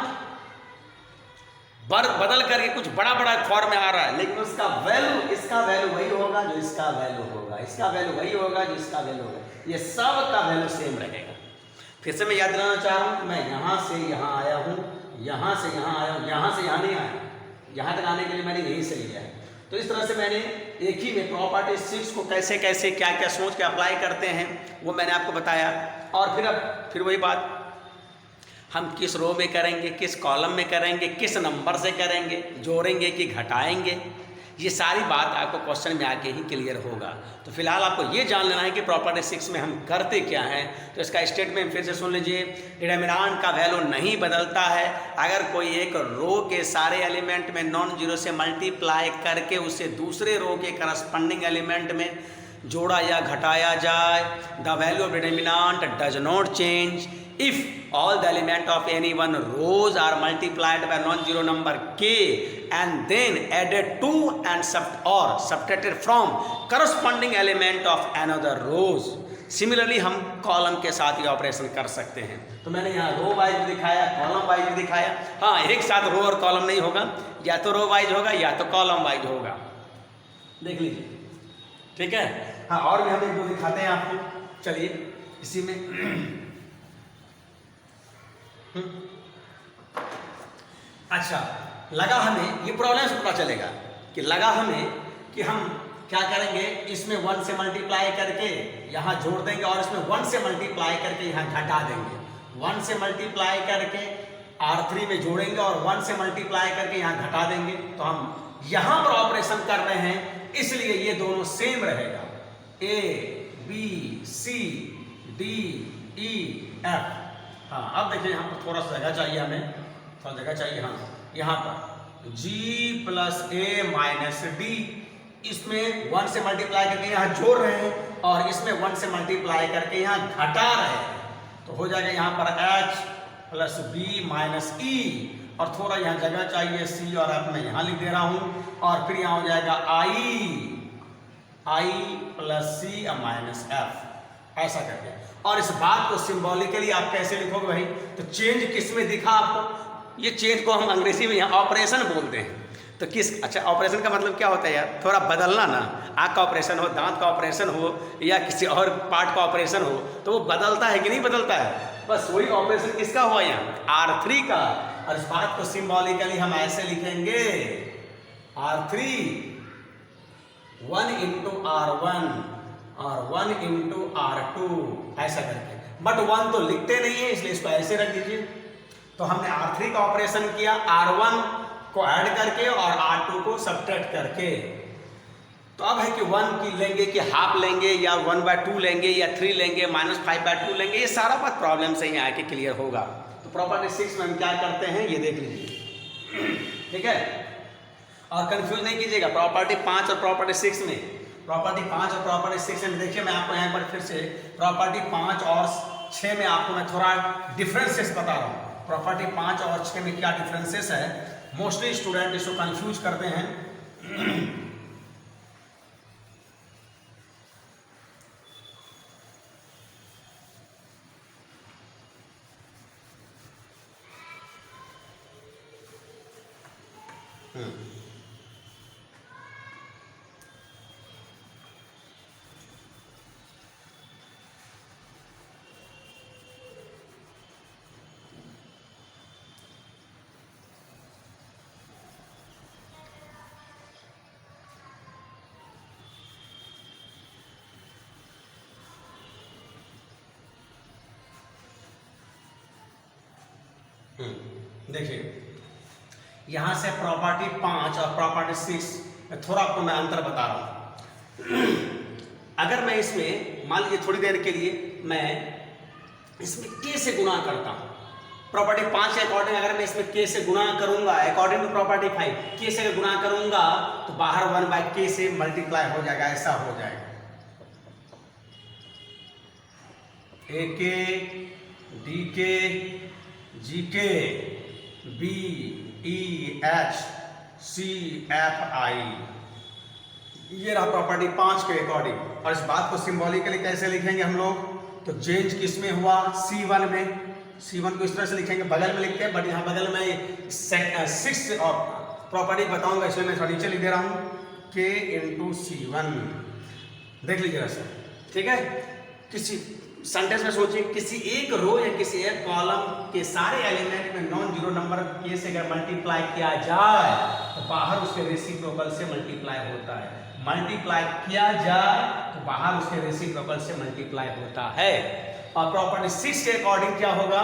बदल करके कुछ बड़ा बड़ा फॉर्म में आ रहा है, लेकिन उसका वैल्यू, इसका वैल्यू वही होगा जो इसका वैल्यू होगा, इसका वैल्यू वही होगा जो इसका वैल्यू होगा, ये सब का वैल्यू सेम रहेगा। फिर से मैं याद दिलाना चाह रहा हूँ कि मैं यहाँ से यहाँ आया हूँ, यहाँ से यहाँ आया हूँ, यहाँ से यहाँ नहीं आया, यहाँ तक आने के लिए मैंने यहीं से लिया है। तो इस तरह से मैंने एक ही में प्रॉपर्टी 6 को कैसे कैसे क्या क्या सोच के अप्लाई करते हैं वो मैंने आपको बताया। और फिर वही बात, हम किस रो में करेंगे, किस कॉलम में करेंगे, किस नंबर से करेंगे, जोड़ेंगे कि घटाएंगे, ये सारी बात आपको क्वेश्चन में आके ही क्लियर होगा। तो फिलहाल आपको ये जान लेना है कि प्रॉपर्टी 6 में हम करते क्या हैं। तो इसका स्टेटमेंट फिर से सुन लीजिए। डिटर्मिनेंट का वैल्यू नहीं बदलता है। अगर कोई एक रो के सारे एलिमेंट में नॉन जीरो से मल्टीप्लाई करके उसे दूसरे रो के करस्पॉन्डिंग एलिमेंट में जोड़ा या घटाया जाए, the value of determinant does not change if all the element of any one rows are multiplied by non-zero number k and then added to and subtracted from corresponding element of another rows. Similarly हम column के साथ ये operation कर सकते हैं। तो मैंने यहाँ रो वाइज भी दिखाया, कॉलम वाइज भी दिखाया। हाँ, एक साथ रो और कॉलम नहीं होगा, या तो रो वाइज होगा या तो कॉलम वाइज होगा, देख लीजिए। ठीक है, हाँ, और भी हम एक दो दिखाते हैं आपको। चलिए इसी में अच्छा, लगा हमें, ये प्रॉब्लम से पता चलेगा कि लगा हमें कि हम क्या करेंगे, इसमें 1 से मल्टीप्लाई करके यहाँ जोड़ देंगे और इसमें 1 से मल्टीप्लाई करके यहाँ घटा देंगे। 1 से मल्टीप्लाई करके R3 में जोड़ेंगे और 1 से मल्टीप्लाई करके यहाँ घटा देंगे। तो हम यहाँ पर ऑपरेशन कर रहे हैं, इसलिए ये दोनों सेम रहेगा। A B C D E F। हाँ, अब देखिए यहाँ पर थोड़ा सा जगह चाहिए, हमें थोड़ा जगह चाहिए। हाँ, यहाँ पर G + A - D, इसमें 1 से मल्टीप्लाई करके यहाँ जोड़ रहे हैं और इसमें 1 से मल्टीप्लाई करके यहाँ घटा रहे हैं। तो हो जाएगा यहाँ पर H + B - E, और थोड़ा यहाँ जगह चाहिए C और F मैं यहाँ लिख दे रहा हूँ, और फिर यहाँ हो जाएगा I + C - F, ऐसा करके। और इस बात को सिंबॉलिकली आप कैसे लिखोगे भाई, तो चेंज किस में दिखा आपको, ये चेंज को हम अंग्रेजी में यहाँ ऑपरेशन बोलते हैं। तो किस, अच्छा ऑपरेशन का मतलब क्या होता है यार, थोड़ा बदलना ना, आँख का ऑपरेशन हो, दांत का ऑपरेशन हो या किसी और पार्ट का ऑपरेशन हो तो वो बदलता है कि नहीं बदलता है, बस वही ऑपरेशन किसका हुआ यहाँ R3 का। और इस बात को सिंबॉलिकली हम ऐसे लिखेंगे R3 1 इंटू R1 और 1 इंटू R2 ऐसा करके, बट 1 तो लिखते नहीं है इसलिए इसको ऐसे रख दीजिए। तो हमने R3 का ऑपरेशन किया R1 को ऐड करके और R2 को सब्ट्रैक्ट करके। तो अब है कि 1 की लेंगे कि हाफ लेंगे या 1/2 लेंगे या 3 लेंगे -5/2 लेंगे, ये सारा बात प्रॉब्लम से ही आके क्लियर होगा। तो प्रॉपर्टी 6 में हम क्या करते हैं ये देख लीजिए, ठीक है। और कंफ्यूज नहीं कीजिएगा प्रॉपर्टी 5 और प्रॉपर्टी 6 में, प्रॉपर्टी 5 और प्रॉपर्टी 6 में देखिए मैं आपको यहाँ पर फिर से प्रॉपर्टी 5 और 6 में आपको मैं थोड़ा डिफरेंसेस बता रहा हूँ। प्रॉपर्टी 5 और 6 में क्या डिफरेंसेस है, मोस्टली स्टूडेंट इसको कंफ्यूज करते हैं। देखिए यहां से प्रॉपर्टी 5 और प्रॉपर्टी 6 में थोड़ा आपको मैं अंतर बता रहा हूं। अगर मैं इसमें मान लीजिए थोड़ी देर के लिए मैं इसमें k से गुणा करता हूं, प्रॉपर्टी 5 के अकॉर्डिंग अगर मैं इसमें k से गुणा करूंगा अकॉर्डिंग टू प्रॉपर्टी 5 k से अगर गुणा करूंगा तो बाहर 1/k से मल्टीप्लाई हो जाएगा, ऐसा हो जाएगा AK DK GK BEH CFI, ये रहा प्रॉपर्टी 5 के अकॉर्डिंग। और इस बात को सिंबॉलिकली कैसे लिखेंगे हम लोग, तो चेंज किस में हुआ C1 में, C1 को इस तरह से लिखेंगे, बगल में लिखते हैं बट यहाँ बगल में 6 और प्रॉपर्टी बताऊंगा इसलिए मैं थोड़ा नीचे लिख दे रहा हूँ K इंटू C1। देख लीजिएगा सर, ठीक है। किसी सेंटेंस में सोचिए किसी एक रो या किसी एक कॉलम के सारे एलिमेंट में नॉन जीरो नंबर k से अगर मल्टीप्लाई किया जाए तो बाहर उसके रेसिप्रोकल से मल्टीप्लाई होता है, मल्टीप्लाई किया जाए तो बाहर उसके रेसिप्रोकल से मल्टीप्लाई होता है। और प्रॉपर्टी 6 के अकॉर्डिंग क्या होगा,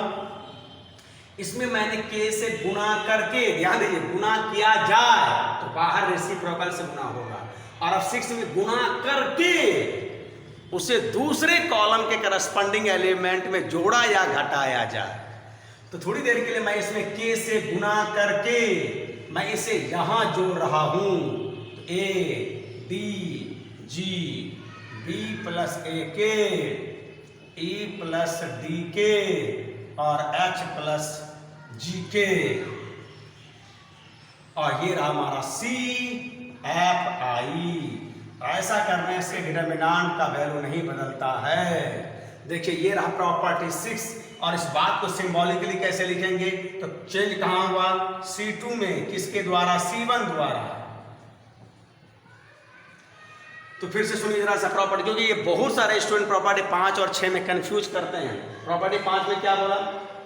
इसमें मैंने k से गुणा करके, ध्यान दीजिए गुणा किया जाए तो बाहर रेसिप्रोकल से गुणा होगा, और अब 6 में गुणा करके उसे दूसरे कॉलम के करस्पॉन्डिंग एलिमेंट में जोड़ा या घटाया जाए। तो थोड़ी देर के लिए मैं इसमें k से गुणा करके मैं इसे यहां जोड़ रहा हूं, A D G B plus AK E plus DK और H प्लस GK, और ये रहा हमारा CFI। ऐसा करने से डिटरमिनेंट का वैल्यू नहीं बदलता है। देखिए ये रहा प्रॉपर्टी 6, और इस बात को सिंबॉलिकली कैसे लिखेंगे, तो चेंज कहां हुआ C2 में, किसके द्वारा, C1 द्वारा। तो फिर से सुनिए जरा सा प्रॉपर्टी, क्योंकि ये बहुत सारे स्टूडेंट प्रॉपर्टी 5 और 6 में कंफ्यूज करते हैं। प्रॉपर्टी 5 में क्या बोला,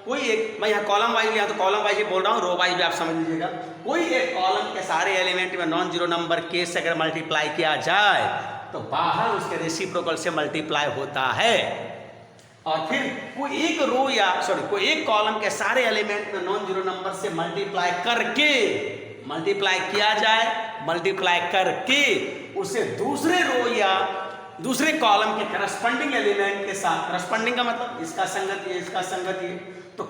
कोई एक, मैं यहाँ कॉलम वाइज लिया तो कॉलम वाइज ही बोल रहा हूँ, रो वाइज भी आप समझ लीजिएगा। कोई एक कॉलम के सारे एलिमेंट में नॉन जीरो नंबर k से अगर मल्टीप्लाई किया जाए तो बाहर उसके रेसिप्रोकल से मल्टीप्लाई होता है। और फिर कोई एक रो या कोई एक कॉलम के सारे एलिमेंट में नॉन जीरो नंबर से मल्टीप्लाई करके, मल्टीप्लाई किया जाए, मल्टीप्लाई करके उसे दूसरे रो या दूसरे कॉलम के करस्पॉन्डिंग एलिमेंट के साथ, करस्पॉन्डिंग का मतलब इसका संगत ये इसका संगत ये, तो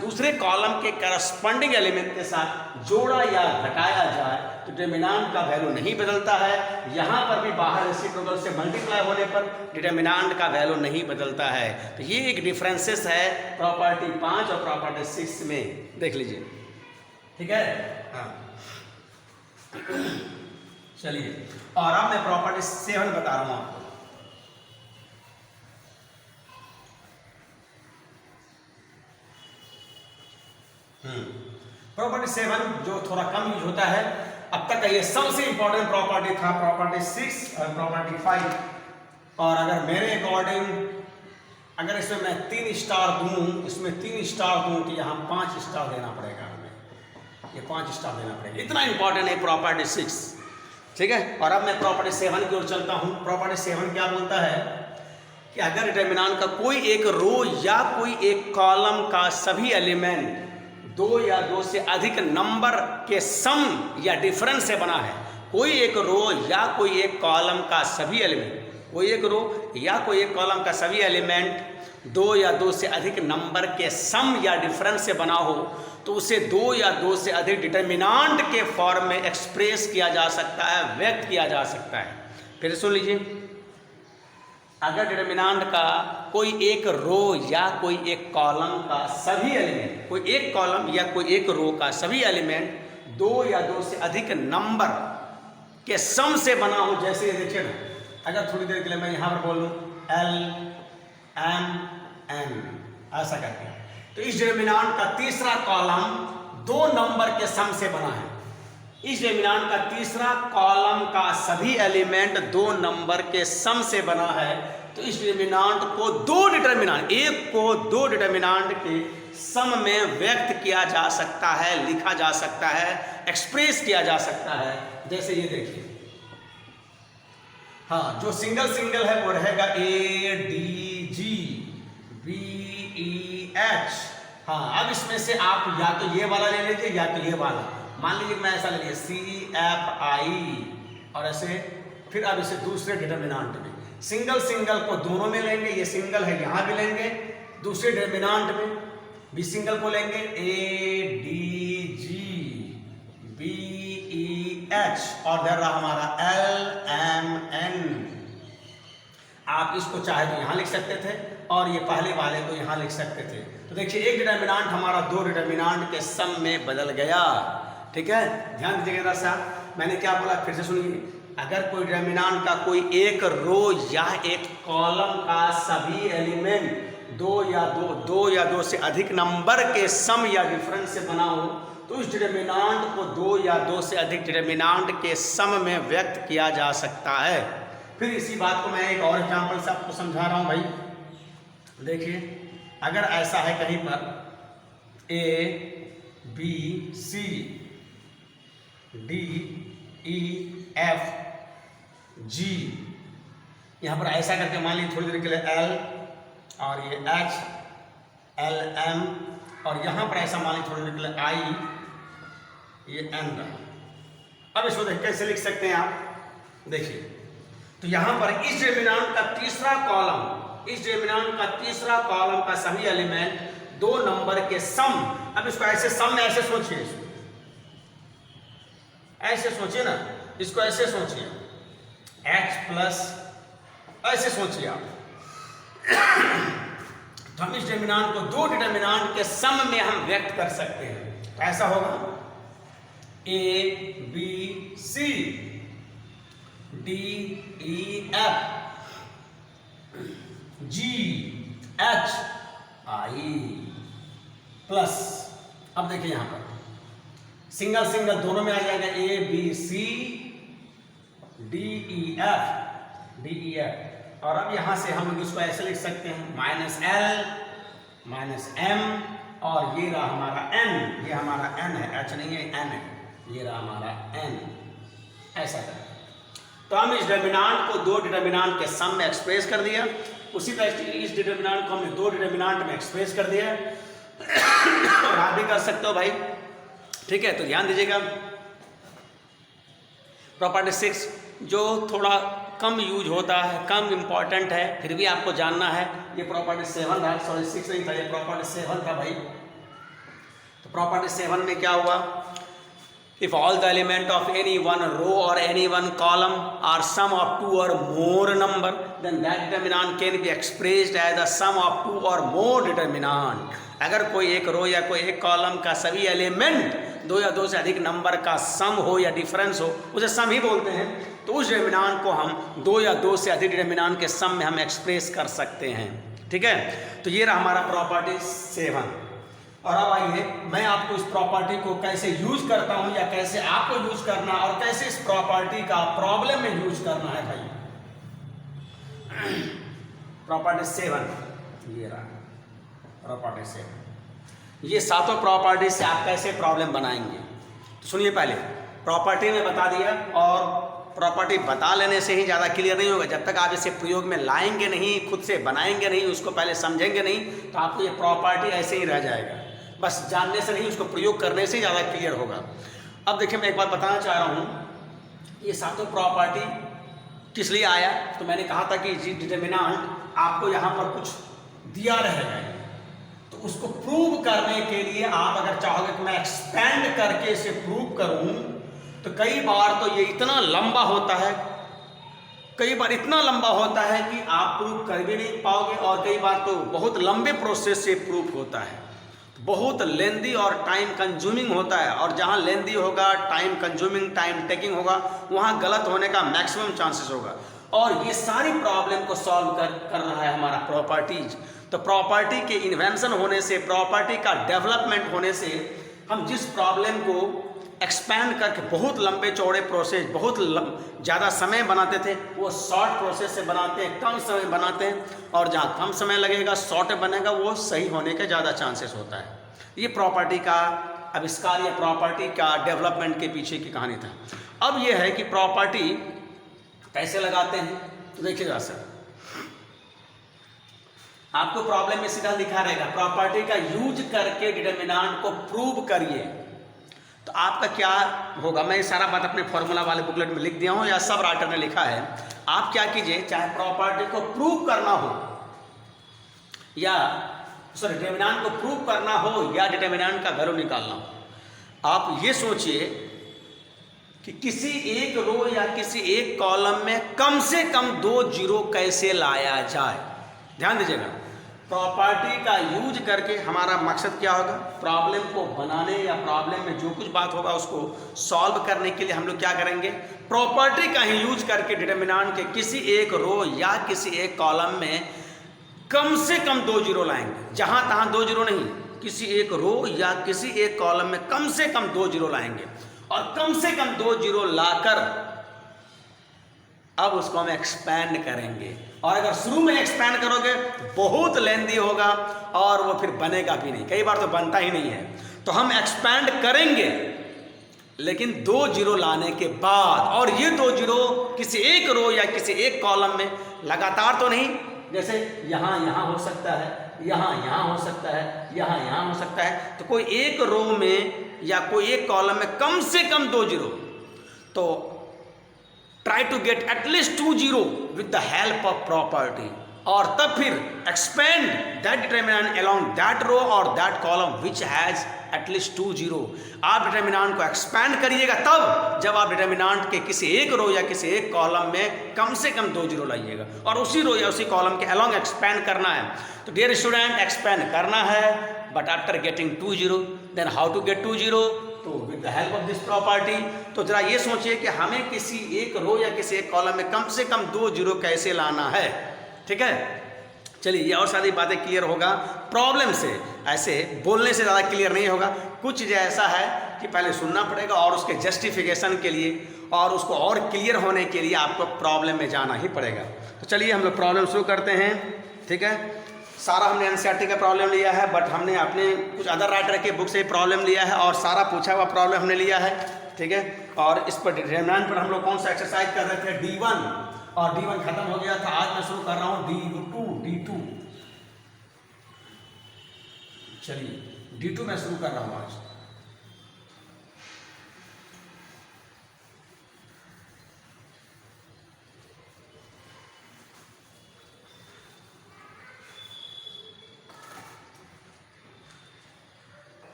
दूसरे कॉलम के करस्पॉन्डिंग एलिमेंट के साथ जोड़ा या घटाया जाए तो डिटरमिनेंट का वैल्यू नहीं बदलता है। यहाँ पर भी बाहर रेसिप्रोकल से मल्टीप्लाई होने पर डिटरमिनेंट का वैल्यू नहीं बदलता है। तो ये एक डिफरेंसेस है प्रॉपर्टी 5 और प्रॉपर्टी 6 में, देख लीजिए, ठीक है। हाँ चलिए, और अब मैं प्रॉपर्टी 7 बता रहा हूँ आपको। प्रॉपर्टी 7 जो थोड़ा कम यूज होता है। अब अब तक का ये सबसे इंपॉर्टेंट प्रॉपर्टी था, प्रॉपर्टी 6 और प्रॉपर्टी 5। और अगर मेरे अकॉर्डिंग अगर इसमें मैं 3 स्टार दूं, इसमें 3 स्टार दूं तो यहाँ 5 स्टार देना पड़ेगा हमें, ये 5 स्टार देना पड़ेगा, इतना इंपॉर्टेंट है प्रॉपर्टी 6। ठीक है, और अब मैं प्रॉपर्टी 7 की ओर चलता हूँ। प्रॉपर्टी 7 क्या बोलता है कि अगर डिटरमिनेंट का कोई एक रो या कोई एक कॉलम का सभी एलिमेंट 2 या 2 से अधिक नंबर के सम या डिफरेंस से बना है, कोई एक रो या कोई एक कॉलम का सभी एलिमेंट, कोई एक रो या कोई एक कॉलम का सभी एलिमेंट 2 या 2 से अधिक नंबर के सम या डिफरेंस से बना हो, तो उसे 2 या 2 से अधिक डिटरमिनेंट के फॉर्म में एक्सप्रेस किया जा सकता है, व्यक्त किया जा सकता है। फिर सुन लीजिए, अगर डिटरमिनेंट का कोई एक रो या कोई एक कॉलम का सभी एलिमेंट, कोई एक कॉलम या कोई एक रो का सभी एलिमेंट 2 या 2 से अधिक नंबर के सम से बना हो, जैसे ये देखिए ना, अगर थोड़ी देर के लिए मैं यहाँ पर बोलूँ L M N ऐसा करके, तो इस डिटरमिनेंट का तीसरा कॉलम 2 नंबर के सम से बना है। इस डिटरमिनेंट का तीसरा कॉलम का सभी एलिमेंट 2 नंबर के सम से बना है, तो इस डिटरमिनेंट को 2 डिटरमिनेंट, एक को 2 डिटरमिनेंट के सम में व्यक्त किया जा सकता है, लिखा जा सकता है, एक्सप्रेस किया जा सकता है। जैसे ये देखिए, हाँ, जो सिंगल सिंगल है वो रहेगा ADG BEH। हाँ, अब इसमें से आप या तो ये वाला ले लीजिए या तो ये वाला, मान लीजिए मैं ऐसा ले लिया CFI, और ऐसे फिर अब इसे दूसरे डिटरमिनेंट में, सिंगल सिंगल को दोनों में लेंगे, ये सिंगल है यहाँ भी लेंगे, दूसरे डिटरमिनेंट में भी सिंगल को लेंगे ADG BEH, और इधर रहा हमारा LMN। आप इसको चाहे तो यहाँ लिख सकते थे और ये पहले वाले को यहाँ लिख सकते थे। तो देखिए, एक डिटरमिनेंट हमारा 2 डिटरमिनेंट के सम में बदल गया। ठीक है, ध्यान दीजिएगा साहब, मैंने क्या बोला फिर से सुनिए। अगर कोई डिटरमिनेंट का कोई एक रो या एक कॉलम का सभी एलिमेंट 2 या 2 से अधिक नंबर के सम या डिफरेंस से बना हो, तो इस डिटरमिनेंट को 2 या 2 से अधिक डिटरमिनेंट के सम में व्यक्त किया जा सकता है। फिर इसी बात को मैं एक और एग्जांपल से आपको समझा रहा हूं भाई। देखिए, अगर ऐसा है कहीं पर A B C D E F G, यहाँ पर ऐसा करके मान लीजिए थोड़ी देर के लिए L और ये H L M, और यहाँ पर ऐसा मान लीजिए थोड़ी देर के लिए I, ये N रहा। अब इसको देख कैसे लिख सकते हैं आप, देखिए, तो यहाँ पर इस डिटरमिनेंट का तीसरा कॉलम, इस डिटरमिनेंट का तीसरा कॉलम का सभी एलिमेंट 2 नंबर के सम, अब इसको ऐसे सम में ऐसे सोचिए, ऐसे सोचिए ना, इसको ऐसे सोचिए H प्लस, ऐसे सोचिए आप। तो हम इस डिटरमिनेंट को 2 डिटरमिनेंट के सम में हम व्यक्त कर सकते हैं। तो ऐसा होगा A B C D E F G H I plus, अब देखिए यहाँ पर सिंगल सिंगल दोनों में आ जाएगा A B C D E F, और अब यहाँ से हम लोग इसको ऐसे लिख सकते हैं -L -M, और ये रहा हमारा N, ये हमारा N है, H नहीं है, N है, ये रहा हमारा N। ऐसा करें तो हम इस डिटरमिनेंट को 2 डिटरमिनेंट के सम में एक्सप्रेस कर दिया, उसी तरह इस डिटरमिनेंट को हमने 2 डिटरमिनेंट में एक्सप्रेस कर दिया, और आप भी कर सकते हो भाई। ठीक है, तो ध्यान दीजिएगा, प्रॉपर्टी 6 जो थोड़ा कम यूज होता है, कम इम्पॉर्टेंट है, फिर भी आपको जानना है, ये प्रॉपर्टी 7 था, सॉरी 6 नहीं था, ये प्रॉपर्टी 7 था भाई। तो प्रॉपर्टी 7 में क्या हुआ, if all the element of any one row or any one column are sum of 2 or more number, then that determinant can be expressed as the sum of 2 or more determinant। अगर कोई एक रो या कोई एक column का सभी element 2 या 2 से अधिक नंबर का सम हो या डिफरेंस हो, उसे सम ही बोलते हैं, तो उस डिटरमिनेंट को हम 2 या 2 से अधिक डिटरमिनेंट के सम में हम एक्सप्रेस कर सकते हैं। ठीक है, तो ये रहा हमारा प्रॉपर्टी 7। और अब आइए मैं आपको इस प्रॉपर्टी को कैसे यूज करता हूं या कैसे आपको यूज करना और कैसे इस प्रॉपर्टी का प्रॉब्लम में यूज करना है भाई। प्रॉपर्टी 7, ये रहा प्रॉपर्टी 7। ये सातों प्रॉपर्टी से आप कैसे प्रॉब्लम बनाएंगे तो सुनिए। पहले प्रॉपर्टी में बता दिया, और प्रॉपर्टी बता लेने से ही ज़्यादा क्लियर नहीं होगा। जब तक आप इसे प्रयोग में लाएंगे नहीं, खुद से बनाएंगे नहीं, उसको पहले समझेंगे नहीं, तो आपको ये प्रॉपर्टी ऐसे ही रह जाएगा। बस जानने से नहीं, उसको प्रयोग करने से ज़्यादा क्लियर होगा। अब देखिए, मैं एक बात बताना चाह रहा हूँ, ये सातों प्रॉपर्टी किस लिए आया। तो मैंने कहा था कि डिटरमिनेंट आपको यहाँ पर कुछ दिया रहेगा, तो उसको प्रूव करने के लिए आप अगर चाहोगे कि मैं एक्सपेंड करके इसे प्रूव करूँ, तो कई बार तो ये इतना लंबा होता है, कई बार इतना लंबा होता है कि आप प्रूव कर भी नहीं पाओगे, और कई बार तो बहुत लंबे प्रोसेस से प्रूफ होता है, बहुत लेंदी और टाइम कंज्यूमिंग होता है। और जहाँ लेंदी होगा, टाइम कंज्यूमिंग, टाइम टेकिंग होगा, वहाँ गलत होने का मैक्सिमम चांसेस होगा। और ये सारी प्रॉब्लम को सॉल्व कर रहा है हमारा प्रॉपर्टीज। तो प्रॉपर्टी के इन्वेंशन होने से, प्रॉपर्टी का डेवलपमेंट होने से, हम जिस प्रॉब्लम को एक्सपैंड करके बहुत लंबे चौड़े प्रोसेस, बहुत ज़्यादा समय बनाते थे, वो शॉर्ट प्रोसेस से बनाते हैं, कम समय बनाते हैं, और जहाँ कम समय लगेगा, शॉर्ट बनेगा, वो सही होने के ज़्यादा चांसेस होता है। ये प्रॉपर्टी का आविष्कार या प्रॉपर्टी का डेवलपमेंट के पीछे की कहानी था। अब ये है कि प्रॉपर्टी कैसे लगाते हैं, तो देखिएगा सर, आपको प्रॉब्लम में सीधा लिखा रहेगा प्रॉपर्टी का यूज करके डिटरमिनेंट को प्रूव करिए। तो आपका क्या होगा, मैं सारा बात अपने फॉर्मूला वाले बुकलेट में लिख दिया हूँ, या सब राइटर ने लिखा है। आप क्या कीजिए, चाहे प्रॉपर्टी को प्रूव करना हो या डिटरमिनेंट को प्रूव करना हो या डिटरमिनेंट का वैल्यू निकालना हो, आप ये सोचिए कि किसी एक रो या किसी एक कॉलम में कम से कम 2 जीरो कैसे लाया जाए। ध्यान दीजिएगा, प्रॉपर्टी का यूज करके हमारा मकसद क्या होगा, प्रॉब्लम को बनाने या प्रॉब्लम में जो कुछ बात होगा उसको सॉल्व करने के लिए हम लोग क्या करेंगे, प्रॉपर्टी का ही यूज करके डिटरमिनेंट के किसी एक रो या किसी एक कॉलम में कम से कम 2 जीरो लाएंगे। जहां तहां 2 जीरो नहीं, किसी एक रो या किसी एक कॉलम में कम से कम 2 जीरो लाएंगे, और कम से कम 2 जीरो लाकर अब उसको हम एक्सपैंड करेंगे। और अगर शुरू में एक्सपैंड करोगे बहुत लेंदी होगा और वो फिर बनेगा भी नहीं, कई बार तो बनता ही नहीं है। तो हम एक्सपैंड करेंगे लेकिन 2 जीरो लाने के बाद, और ये 2 जीरो किसी एक रो या किसी एक कॉलम में लगातार तो नहीं, जैसे यहाँ यहाँ हो सकता है, यहाँ यहाँ हो सकता है, यहाँ यहाँ हो सकता है, तो कोई एक रो में या कोई एक कॉलम में कम से कम 2 जीरो। तो try to get at least 2 zero with the help of property, और तब फिर expand that determinant along that row और that column which has at least 2 zero. आप डिटरमिनेंट को एक्सपैंड करिएगा तब जब आप डिटरमिनेंट के किसी एक रो या किसी एक कॉलम में कम से कम 2 जीरो लाइएगा, और उसी रो या उसी कॉलम के अलोंग एक्सपैंड करना है। तो डियर स्टूडेंट, एक्सपैंड करना है, but after getting 2 zero, then how to get 2 zero, तो with the help of this property. तो जरा ये सोचिए कि हमें किसी एक रो या किसी एक कॉलम में कम से कम 2 जीरो कैसे लाना है। ठीक है, चलिए ये और सारी बातें क्लियर होगा प्रॉब्लम से, ऐसे बोलने से ज़्यादा क्लियर नहीं होगा। कुछ ऐसा है कि पहले सुनना पड़ेगा और उसके जस्टिफिकेशन के लिए और उसको और क्लियर होने के लिए आपको प्रॉब्लम में जाना ही पड़ेगा। तो चलिए हम लोग प्रॉब्लम शुरू करते हैं। ठीक है, सारा हमने एनसीईआरटी का प्रॉब्लम लिया है, बट हमने अपने कुछ अदर राइटर के बुक से प्रॉब्लम लिया है और सारा पूछा हुआ प्रॉब्लम हमने लिया है। ठीक है, और इस पर डिटरमिनेंट पर हम लोग कौन सा एक्सरसाइज कर रहे थे, D1, और D1 खत्म हो गया था। आज मैं शुरू कर रहा हूँ D2। चलिए D2 मैं शुरू कर रहा हूँ आज।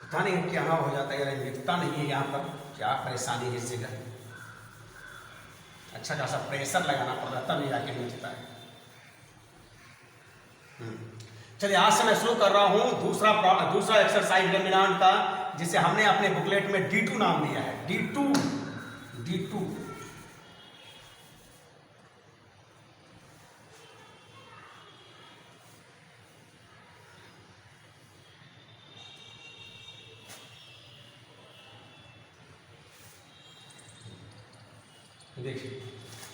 पता नहीं क्या हो जाता है, लिखता नहीं है यहाँ पर, क्या परेशानी है इससे। अच्छा खासा प्रेशर लगाना पड़ता है तभी जाके मिलता है। चलिए आज से मैं शुरू कर रहा हूँ दूसरा एक्सरसाइज डिटरमिनेंट का, जिसे हमने अपने बुकलेट में D2 नाम दिया है। D2। देखिए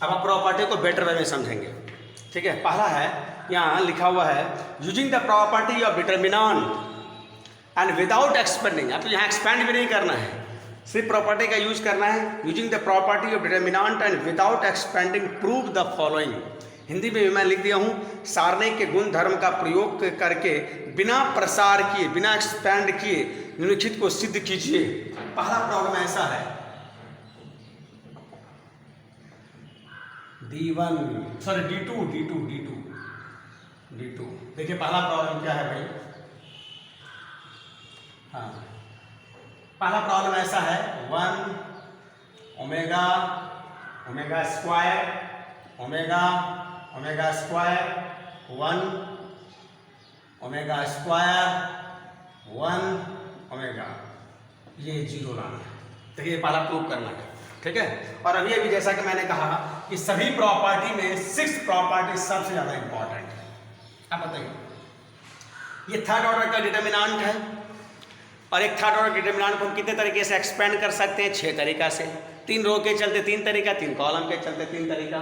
अब आप प्रॉपर्टी को बेटर वे में समझेंगे। ठीक है, पहला है यहाँ लिखा हुआ है using the property of determinant and without expanding. अब तो यहाँ एक्सपेंड भी नहीं करना है, सिर्फ प्रॉपर्टी का यूज करना है। Using the property of determinant and without expanding prove the following. Hindi में भी मैं लिख दिया हूँ, सारणी के गुण धर्म का प्रयोग करके बिना प्रसार किए, बिना एक्सपेंड किए निम्नलिखित को सिद्ध कीजिए। पहला प्रॉब्लम ऐसा है D1 सॉरी D2 देखिए पहला प्रॉब्लम क्या है भाई। हाँ, पहला प्रॉब्लम ऐसा है 1 omega omega square 1 omega square 1 omega, ये जीरो लाना है। देखिए पहला प्रूव करना है। ठीक है, और अभी अभी जैसा कि मैंने कहा कि सभी प्रॉपर्टी में 6 प्रॉपर्टी सबसे ज्यादा इंपॉर्टेंट है। अब बताइए, ये थर्ड ऑर्डर का डिटर्मिनेंट है और एक थर्ड ऑर्डर डिटर्मिनेंट को हम कितने तरीके से एक्सपेंड कर सकते हैं? 6 तरीका से। 3 रो के चलते 3 तरीका, 3 कॉलम के चलते 3 तरीका।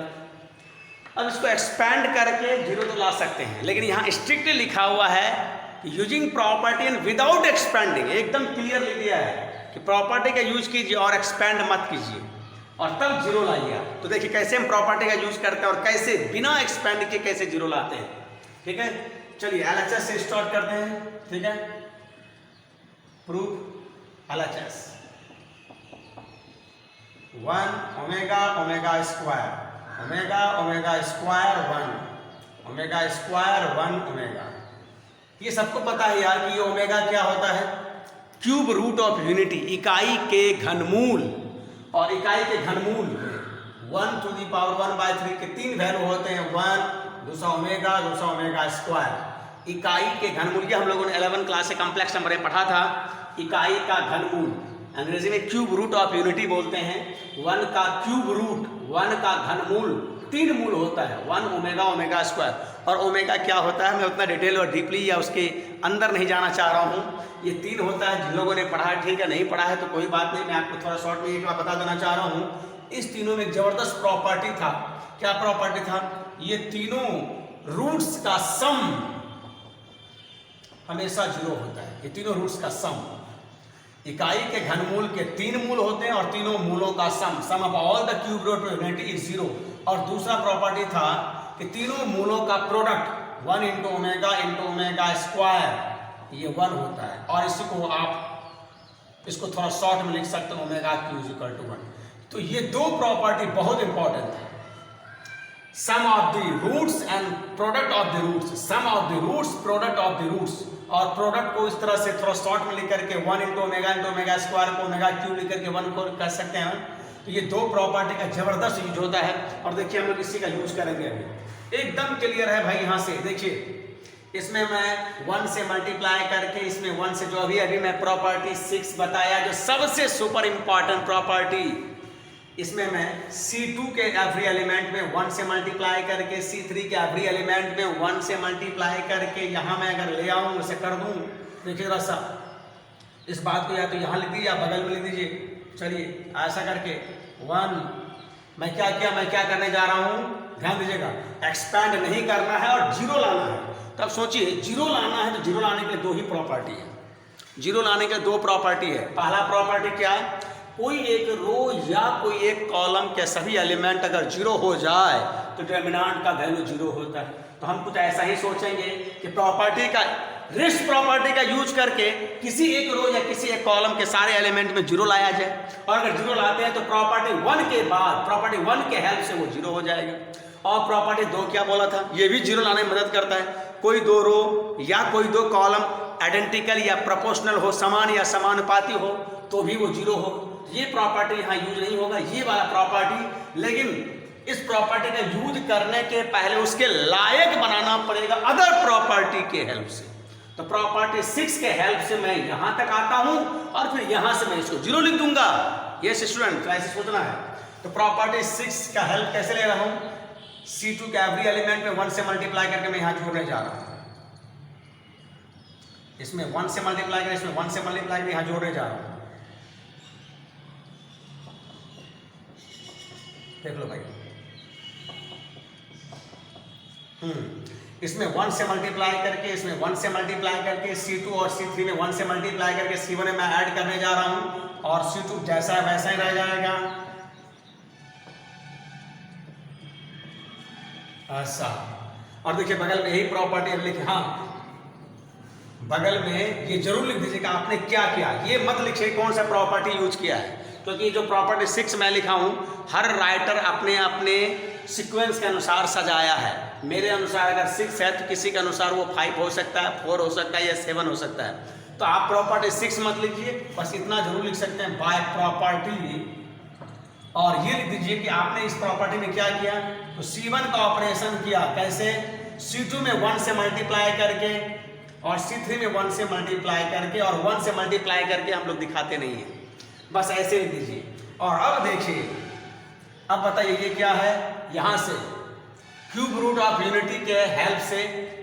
अब इसको एक्सपेंड करके जीरो तो ला सकते हैं, लेकिन यहाँ स्ट्रिक्टली लिखा हुआ है using property and without expanding. एकदम क्लियर लिख दिया है कि प्रॉपर्टी का यूज कीजिए और एक्सपेंड मत कीजिए और तब जीरो लाइए आप। तो देखिए कैसे हम प्रॉपर्टी का यूज करते हैं और कैसे बिना एक्सपेंड के कैसे जीरो लाते हैं। ठीक है, चलिए एलएचएस से स्टार्ट करते हैं। ठीक है, proof LHS 1 omega omega square 1 omega. ये सबको पता है यार कि ये ओमेगा क्या होता है? क्यूब रूट ऑफ यूनिटी, इकाई के घनमूल। और इकाई के घनमूल 1 टू द पावर 1/3 के 3 वैल्यू होते हैं, 1 दूसरा ओमेगा स्क्वायर। इकाई के घनमूल, ये हम लोगों ने 11 क्लास से कॉम्प्लेक्स नंबर में पढ़ा था। इकाई का घनमूल अंग्रेजी में क्यूब रूट ऑफ यूनिटी बोलते हैं। 1 का क्यूब रूट, 1 का घनमूल 3 मूल होता है, 1 ओमेगा स्क्वायर। और ओमेगा क्या होता है मैं उतना डिटेल और डीपली या उसके अंदर नहीं जाना चाह रहा हूँ। ये 3 होता है, जिन लोगों ने पढ़ा है ठीक है, नहीं पढ़ा है तो कोई बात नहीं, मैं आपको थोड़ा शॉर्ट में एक बार बता देना चाह रहा हूँ। इस तीनों में जबरदस्त प्रॉपर्टी था। क्या प्रॉपर्टी था? ये तीनों रूट्स का सम हमेशा 0 होता है। ये तीनों रूट्स का सम, इकाई के घनमूल के 3 मूल होते हैं और तीनों मूलों का sum of all the cube root of unity is 0। और दूसरा प्रॉपर्टी था कि तीनों मूलों का प्रोडक्ट 1 इंटू ओमेगा स्क्वायर, ये 1 होता है। और इसी को आप इसको थोड़ा शॉर्ट में लिख सकते हैं, omega cube is equal to 1। तो ये 2 प्रॉपर्टी बहुत इंपॉर्टेंट है। Sum of the roots and product of the roots, sum of the roots product of the roots. और प्रोडक्ट को इस तरह से थोड़ा शॉर्ट में लिख करके 1 इंटू ओमेगा स्क्वायर को ओमेगा क्यू लिख करके 1 को कर सकते हैं। तो ये 2 प्रॉपर्टी का जबरदस्त यूज होता है और देखिए हम लोग इसी का यूज करेंगे अभी। एकदम क्लियर है भाई। यहाँ से देखिए, इसमें मैं 1 से मल्टीप्लाई करके, इसमें 1 से जो अभी मैं प्रॉपर्टी 6 बताया, जो सबसे सुपर इंपॉर्टेंट प्रॉपर्टी, इसमें मैं C2 के एवरी एलिमेंट में 1 से मल्टीप्लाई करके, C3 के एवरी एलिमेंट में 1 से मल्टीप्लाई करके, यहाँ मैं अगर ले आऊँ उसे कर दूँ, देखिए जरा सा इस बात को या तो यहाँ लिख दीजिए या बगल में लिख दीजिए। चलिए ऐसा करके 1, मैं क्या करने जा रहा हूँ, ध्यान दीजिएगा, एक्सपैंड नहीं करना है और 0 लाना है। तब सोचिए 0 लाना है तो 0 लाने के लिए 2 ही प्रॉपर्टी है। 0 लाने के 2 प्रॉपर्टी है। पहला प्रॉपर्टी क्या है? कोई एक रो या कोई एक कॉलम के सभी एलिमेंट अगर 0 हो जाए तो डिटर्मिनेंट का वैल्यू 0 होता है। तो हम कुछ ऐसा ही सोचेंगे कि प्रॉपर्टी का, रिस्ट प्रॉपर्टी का यूज करके किसी एक रो या किसी एक कॉलम के सारे एलिमेंट में 0 लाया जाए। और अगर 0 लाते हैं तो प्रॉपर्टी 1 के बाद, प्रॉपर्टी 1 के हेल्प से वो 0 हो जाएगा। और प्रॉपर्टी 2 क्या बोला था, ये भी 0 लाने में मदद करता है। कोई 2 रो या कोई 2 कॉलम आइडेंटिकल या प्रोपोर्शनल हो, समान या समानुपाती हो, तो भी वो 0 हो। ये प्रॉपर्टी यहाँ यूज नहीं होगा, ये वाला प्रॉपर्टी। लेकिन इस प्रॉपर्टी का यूज करने के पहले उसके लायक बनाना पड़ेगा अदर प्रॉपर्टी के हेल्प से। तो प्रॉपर्टी 6 के हेल्प से मैं यहां तक आता हूं और फिर यहां से मैं इसको 0 लिख दूंगा। ये स्टूडेंट तो ऐसे सोचना है। तो प्रॉपर्टी 6 का हेल्प कैसे ले रहा हूं? C2 के एवरी एलिमेंट में 1 से मल्टीप्लाई करके मैं यहां जोड़ने जा रहा हूं। इसमें 1 से मल्टीप्लाई कर, इसमें 1 से मल्टीप्लाई कर, यहां जोड़ने जा रहा हूं। देख लो भाई, इसमें 1 से मल्टीप्लाई करके, इसमें 1 से मल्टीप्लाई करके, C2 और C3 में 1 से मल्टीप्लाई करके C1 में मैं ऐड करने जा रहा हूं, और C2 जैसा है वैसा ही रह जाएगा। ऐसा, और देखिए बगल में यही प्रॉपर्टी है, लिखिए, हाँ बगल में ये जरूर लिख दीजिएगा आपने क्या किया, ये मत लिखिए कौन सा प्रॉपर्टी यूज किया है, क्योंकि जो प्रॉपर्टी 6 मैं लिखा हूं, हर राइटर अपने अपने सीक्वेंस के अनुसार सजाया है। मेरे अनुसार अगर 6 है तो किसी के अनुसार वो 5 हो सकता है, 4 हो सकता है या 7 हो सकता है। तो आप प्रॉपर्टी 6 मत लिखिए, बस इतना जरूर लिख सकते हैं बाय प्रॉपर्टी, और ये लिख दीजिए कि आपने इस प्रॉपर्टी में क्या किया, तो C1 का ऑपरेशन किया, कैसे, C2 में 1 से मल्टीप्लाई करके, और C3 में 1 से मल्टीप्लाई करके, और 1 से मल्टीप्लाई करके हम लोग दिखाते नहीं है, बस ऐसे लिख दीजिए। और अब देखिए, अब बताइए ये क्या है, यहां से क्यूब रूट ऑफ यूनिटी के हेल्प से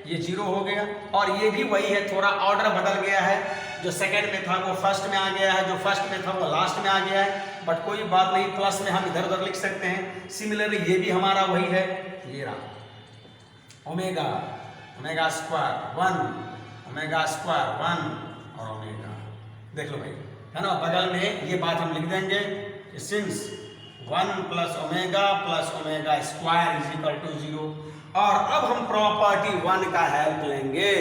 ये 0 हो गया, और ये भी वही है, थोड़ा ऑर्डर बदल गया है, जो सेकंड में था वो फर्स्ट में आ गया है, जो फर्स्ट में था वो लास्ट में आ गया है, बट कोई बात नहीं, प्लस में हम इधर उधर लिख सकते हैं। सिमिलरली ये भी हमारा वही है, ये रहा omega, omega square 1, omega square 1 और ओमेगा, देख लो भाई, है ना। बगल में ये बात हम लिख देंगे, since 1 plus omega square is equal to 0। और अब हम प्रॉपर्टी 1 का हेल्प लेंगे।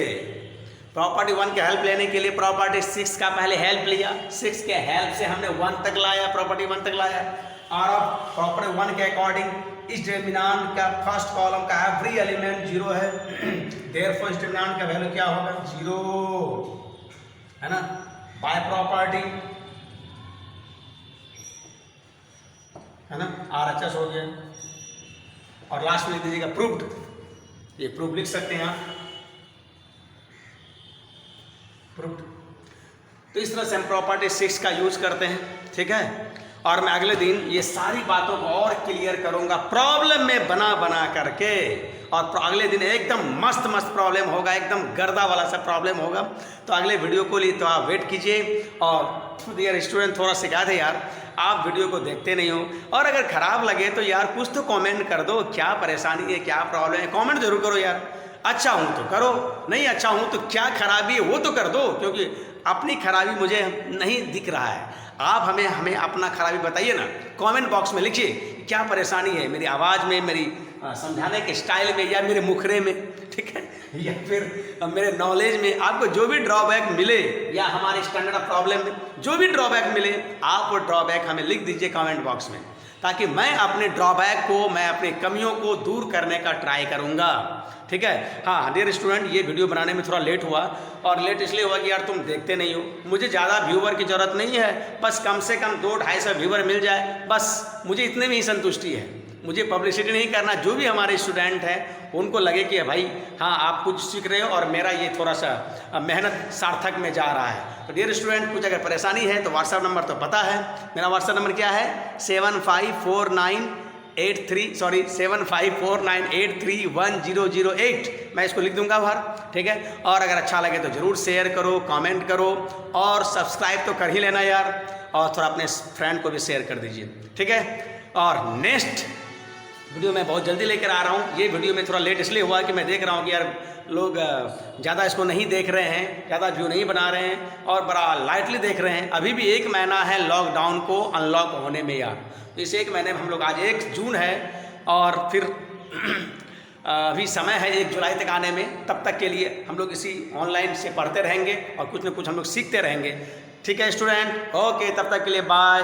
प्रॉपर्टी 1 का हेल्प लेने के लिए प्रॉपर्टी 6 का पहले हेल्प लिया, 6 के हेल्प से हमने 1 तक लाया, प्रॉपर्टी 1 तक लाया, और अब प्रॉपर्टी 1 के अकॉर्डिंग इस डिटरमिनेंट का फर्स्ट कॉलम का एवरी एलिमेंट 0 है, देयरफॉर इस डिटरमिनेंट का वैल्यू क्या होगा, 0, है ना, बाय प्रॉपर्टी, है ना, RHS हो गया, और लास्ट में लिख दीजिएगा प्रूव्ड, ये प्रूफ लिख सकते हैं आप, प्रूव्ड। तो इस तरह से हम प्रॉपर्टी 6 का यूज करते हैं, ठीक है। और मैं अगले दिन ये सारी बातों को और क्लियर करूंगा प्रॉब्लम में बना बना करके, और अगले दिन एकदम मस्त मस्त प्रॉब्लम होगा, एकदम गर्दा वाला सा प्रॉब्लम होगा। तो अगले वीडियो को लिए तो आप वेट कीजिए। और यार स्टूडेंट थोड़ा शिकायत है यार, आप वीडियो को देखते नहीं हो, और अगर खराब लगे तो यार कुछ तो कमेंट कर दो, क्या परेशानी है, क्या प्रॉब्लम है, कमेंट जरूर करो यार। अच्छा हूँ तो करो, नहीं अच्छा हूँ तो क्या खराबी है वो तो कर दो, क्योंकि अपनी खराबी मुझे नहीं दिख रहा है। आप हमें अपना खराबी बताइए ना, कमेंट बॉक्स में लिखिए क्या परेशानी है, मेरी आवाज़ में, मेरी समझाने के स्टाइल में, या मेरे मुखरे में, ठीक है, या फिर मेरे नॉलेज में, आपको जो भी ड्रॉबैक मिले, या हमारे स्टैंडर्ड ऑफ प्रॉब्लम में जो भी ड्रॉबैक मिले, आप वो ड्रॉबैक हमें लिख दीजिए कमेंट बॉक्स में, ताकि मैं अपने ड्रॉबैक को, मैं अपनी कमियों को दूर करने का ट्राई करूँगा, ठीक है। हाँ डियर स्टूडेंट, ये वीडियो बनाने में थोड़ा लेट हुआ, और लेट इसलिए हुआ कि यार तुम देखते नहीं हो। मुझे ज़्यादा व्यूवर की ज़रूरत नहीं है, बस कम से कम 200-250 व्यूवर मिल जाए, बस मुझे इतने में ही संतुष्टि है। मुझे पब्लिसिटी नहीं करना, जो भी हमारे स्टूडेंट हैं उनको लगे कि भाई हाँ आप कुछ सीख रहे हो, और मेरा ये थोड़ा सा मेहनत सार्थक में जा रहा है। तो डियर स्टूडेंट, कुछ अगर परेशानी है तो व्हाट्सएप नंबर तो पता है, मेरा व्हाट्सएप नंबर क्या है, 7549831008। मैं इसको लिख दूंगा बाहर, ठीक है। और अगर अच्छा लगे तो ज़रूर शेयर करो, कमेंट करो, और सब्सक्राइब तो कर ही लेना यार, और थोड़ा अपने फ्रेंड को भी शेयर कर दीजिए, ठीक है। और नेक्स्ट वीडियो मैं बहुत जल्दी लेकर आ रहा हूँ। ये वीडियो में थोड़ा लेट इसलिए हुआ कि मैं देख रहा हूँ कि यार लोग ज़्यादा इसको नहीं देख रहे हैं, ज़्यादा व्यू नहीं बना रहे हैं, और बड़ा लाइटली देख रहे हैं। अभी भी 1 महीना है लॉकडाउन को अनलॉक होने में यार, तो इस 1 महीने में हम लोग, आज 1 जून है, और फिर अभी समय है 1 जुलाई तक आने में, तब तक के लिए हम लोग इसी ऑनलाइन से पढ़ते रहेंगे, और कुछ न कुछ हम लोग सीखते रहेंगे, ठीक है स्टूडेंट। ओके, तब तक के लिए बाय।